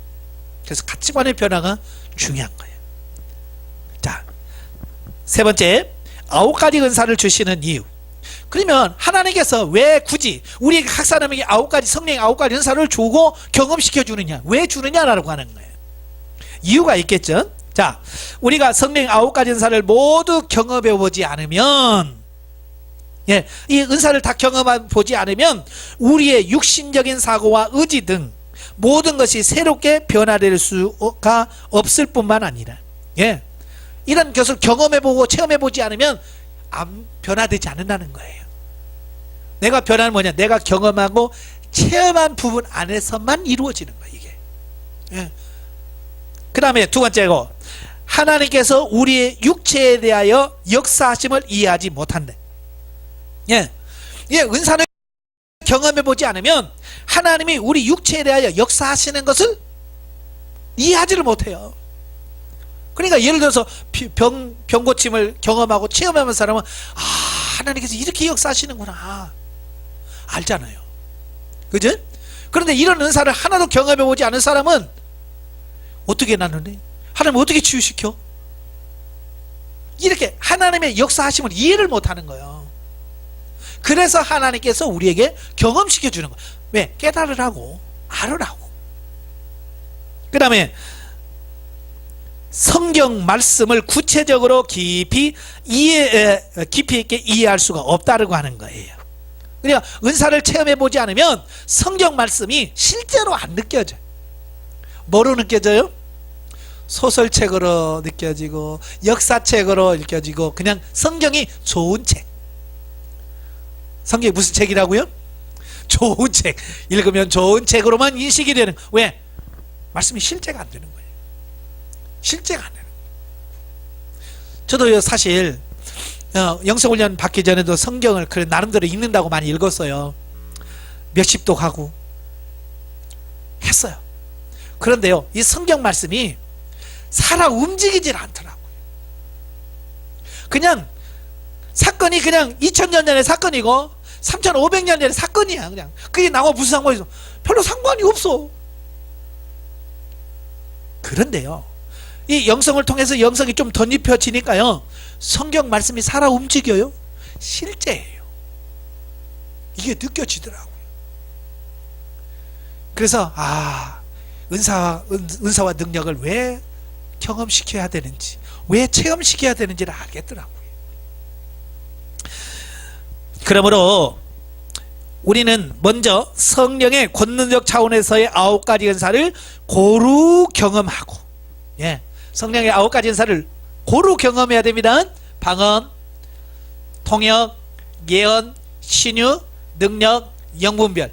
그래서 가치관의 변화가 중요한 거예요. 자, 세 번째, 9가지 은사를 주시는 이유. 그러면 하나님께서 왜 굳이 우리 각 사람에게 9가지, 성령의 9가지 은사를 주고 경험시켜 주느냐, 왜 주느냐라고 하는 거예요. 이유가 있겠죠. 자, 우리가 성령의 9가지 은사를 모두 경험해 보지 않으면, 예, 이 은사를 다 경험해 보지 않으면 우리의 육신적인 사고와 의지 등 모든 것이 새롭게 변화될 수가 없을 뿐만 아니라, 예, 이런 것을 경험해보고 체험해보지 않으면 안 변화되지 않는다는 거예요. 내가 변화는 뭐냐? 내가 경험하고 체험한 부분 안에서만 이루어지는 거예요, 이게. 예. 그 다음에 두 번째고, 하나님께서 우리의 육체에 대하여 역사하심을 이해하지 못한다. 예. 예, 은사를 경험해보지 않으면 하나님이 우리 육체에 대하여 역사하시는 것을 이해하지를 못해요. 그러니까 예를 들어서 병 고침을 경험하고 체험하는 사람은, 아, 하나님께서 이렇게 역사하시는구나 알잖아요. 그죠? 그런데 이런 은사를 하나도 경험해 보지 않은 사람은 어떻게 나누네? 하나님 어떻게 치유시켜? 이렇게 하나님의 역사하심을 이해를 못하는 거예요. 그래서 하나님께서 우리에게 경험시켜 주는 거예요. 왜? 깨달으라고, 알으라고. 그 다음에 성경 말씀을 구체적으로 깊이 있게 이해할 수가 없다고 하는 거예요. 그러니까 은사를 체험해 보지 않으면 성경 말씀이 실제로 안 느껴져요. 뭐로 느껴져요? 소설책으로 느껴지고 역사책으로 느껴지고 그냥 성경이 좋은 책. 성경이 무슨 책이라고요? 좋은 책. 읽으면 좋은 책으로만 인식이 되는. 왜? 말씀이 실제가 안 되는 거예요. 실제가 안 되는 거예요. 저도 사실 영성훈련 받기 전에도 성경을 그래 나름대로 읽는다고 많이 읽었어요. 몇십도 가고 했어요. 그런데요, 이 성경 말씀이 살아 움직이질 않더라고요. 그냥 사건이 그냥 2000년 전의 사건이고 3500년 전의 사건이야. 그냥 그게 나와 무슨 상관이 있어? 별로 상관이 없어. 그런데요, 이 영성을 통해서 영성이 좀 덧입혀지니까요, 성경 말씀이 살아 움직여요. 실제예요. 이게 느껴지더라고요. 그래서 은사와 능력을 왜 경험시켜야 되는지, 왜 체험시켜야 되는지를 알겠더라고요. 그러므로 우리는 먼저 성령의 권능적 차원에서의 9가지 은사를 고루 경험하고, 성령의 9가지 은사를 고루 경험해야 됩니다. 방언, 통역, 예언, 신유, 능력, 영분별,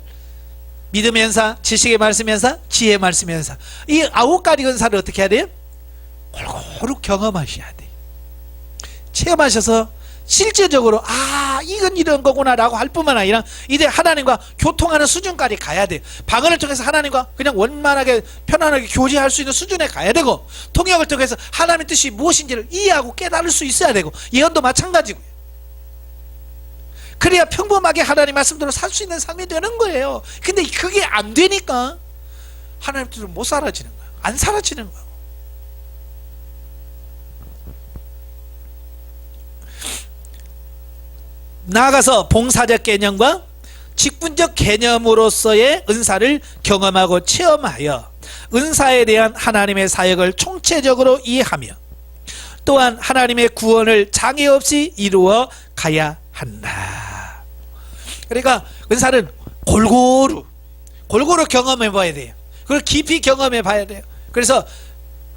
믿음의 은사, 지식의 말씀의 은사, 지혜의 말씀의 은사. 이 9가지 은사를 어떻게 해야 돼요? 골고루 경험하셔야 돼요. 체험하셔서 실제적으로 이건 이런 거구나 라고 할 뿐만 아니라 이제 하나님과 교통하는 수준까지 가야 돼요. 방언을 통해서 하나님과 그냥 원만하게 편안하게 교제할 수 있는 수준에 가야 되고, 통역을 통해서 하나님의 뜻이 무엇인지를 이해하고 깨달을 수 있어야 되고, 예언도 마찬가지고요. 그래야 평범하게 하나님 말씀대로 살 수 있는 삶이 되는 거예요. 근데 그게 안 되니까 하나님 뜻은 못 사라지는 거예요. 안 사라지는 거예요. 나아가서 봉사적 개념과 직분적 개념으로서의 은사를 경험하고 체험하여 은사에 대한 하나님의 사역을 총체적으로 이해하며 또한 하나님의 구원을 장애 없이 이루어 가야 한다. 그러니까 은사는 골고루 경험해 봐야 돼요. 그걸 깊이 경험해 봐야 돼요. 그래서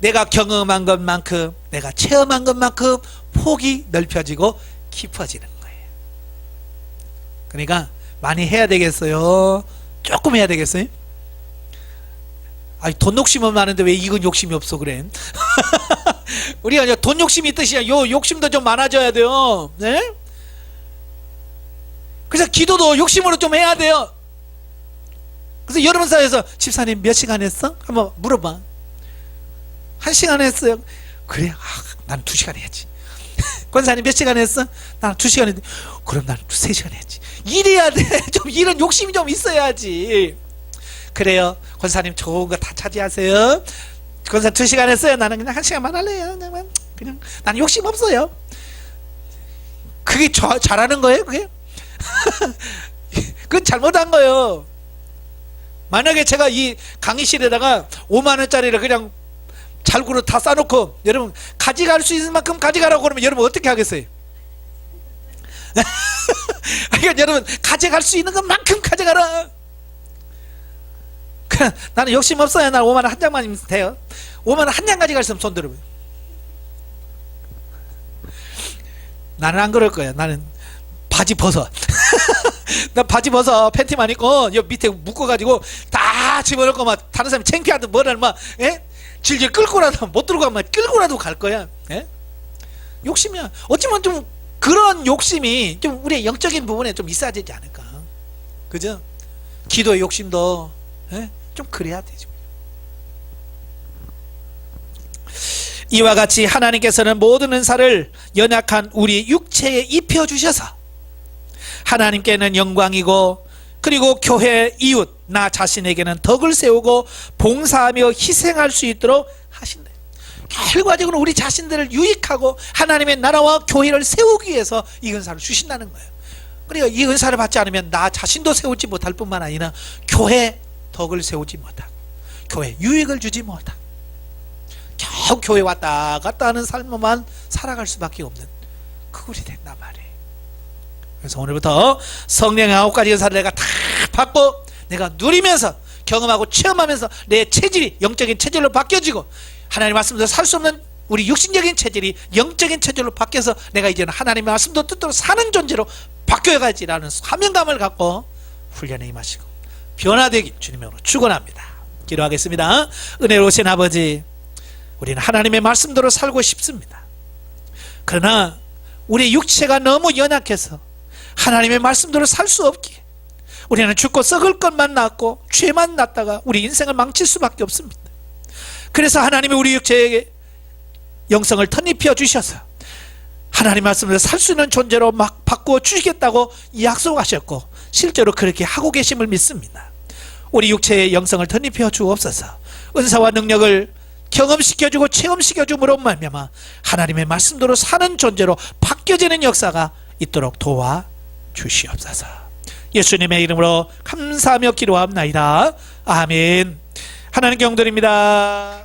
내가 경험한 것만큼, 내가 체험한 것만큼 폭이 넓혀지고 깊어지는 거예요. 그러니까 많이 해야 되겠어요? 조금 해야 되겠어요? 돈 욕심은 많은데 왜 이건 욕심이 없어 그래? 우리가 이제 돈 욕심이 있듯이 요 욕심도 좀 많아져야 돼요. 네? 그래서 기도도 욕심으로 좀 해야 돼요. 그래서 여러분 사이에서 집사님 몇 시간 했어? 한번 물어봐. 1시간 했어요. 그래? 난 2시간 해야지. 권사님 몇 시간 했어? 난 2시간 했는데, 그럼 난 3시간 해야지. 이래야 돼. 좀 이런 욕심이 좀 있어야지. 그래요. 권사님 좋은 거 다 차지하세요. 권사님 2시간 했어요. 나는 그냥 1시간만 할래요. 그냥 난 욕심 없어요. 그게 잘하는 거예요? 그게? 그건 잘못한 거예요. 만약에 제가 이 강의실에다가 5만원짜리를 그냥 잘구로 다 싸놓고 여러분 가져갈 수 있는 만큼 가져가라고 그러면 여러분 어떻게 하겠어요? 그러니까 여러분 가져갈 수 있는 것만큼 가져가라. 나는 욕심 없어요. 난 5만원 한 장만 돼요. 5만원 한 장 가져갈 수 있으면 손 들어봐요. 나는 안 그럴 거야. 나는 바지 벗어. 나 바지 벗어. 팬티만 입고 여 밑에 묶어가지고 다 집어넣고 막 다른 사람이 창피하든 뭐라든 막 질질 끌고라도 못 들고 가면 끌고라도 갈 거야. 욕심이야. 어찌보면 좀 그런 욕심이 좀 우리의 영적인 부분에 좀 있어야 되지 않을까. 그죠? 기도의 욕심도 좀 그래야 되죠. 이와 같이 하나님께서는 모든 은사를 연약한 우리 육체에 입혀주셔서 하나님께는 영광이고 그리고 교회 이웃 나 자신에게는 덕을 세우고 봉사하며 희생할 수 있도록 하신다. 결과적으로 우리 자신들을 유익하고 하나님의 나라와 교회를 세우기 위해서 이 은사를 주신다는 거예요. 그러니까 이 은사를 받지 않으면 나 자신도 세우지 못할 뿐만 아니라 교회 덕을 세우지 못하고 교회 유익을 주지 못하고 겨우 교회 왔다 갔다 하는 삶만 살아갈 수밖에 없는 그꼴이 된단 말이에요. 그래서 오늘부터 성령의 9가지 은사를 내가 다 받고 내가 누리면서 경험하고 체험하면서 내 체질이 영적인 체질로 바뀌어지고 하나님의 말씀대로 살 수 없는 우리 육신적인 체질이 영적인 체질로 바뀌어서 내가 이제는 하나님의 말씀도 뜻대로 사는 존재로 바뀌어가지라는 사명감을 갖고 훈련에 임하시고 변화되기 주님으로 축원합니다. 기도하겠습니다. 은혜로우신 아버지, 우리는 하나님의 말씀대로 살고 싶습니다. 그러나 우리 육체가 너무 연약해서 하나님의 말씀대로 살 수 없기에 우리는 죽고 썩을 것만 낳고 죄만 낳다가 우리 인생을 망칠 수밖에 없습니다. 그래서 하나님이 우리 육체에게 영성을 덧입혀 주셔서 하나님 말씀대로 살 수 있는 존재로 막 바꾸어 주시겠다고 약속하셨고 실제로 그렇게 하고 계심을 믿습니다. 우리 육체의 영성을 덧입혀 주옵소서. 은사와 능력을 경험시켜주고 체험시켜줌으로 말미암아 하나님의 말씀대로 사는 존재로 바뀌어지는 역사가 있도록 도와주시옵소서. 예수님의 이름으로 감사하며 기도합나이다. 아멘. 하나님 경드립니다.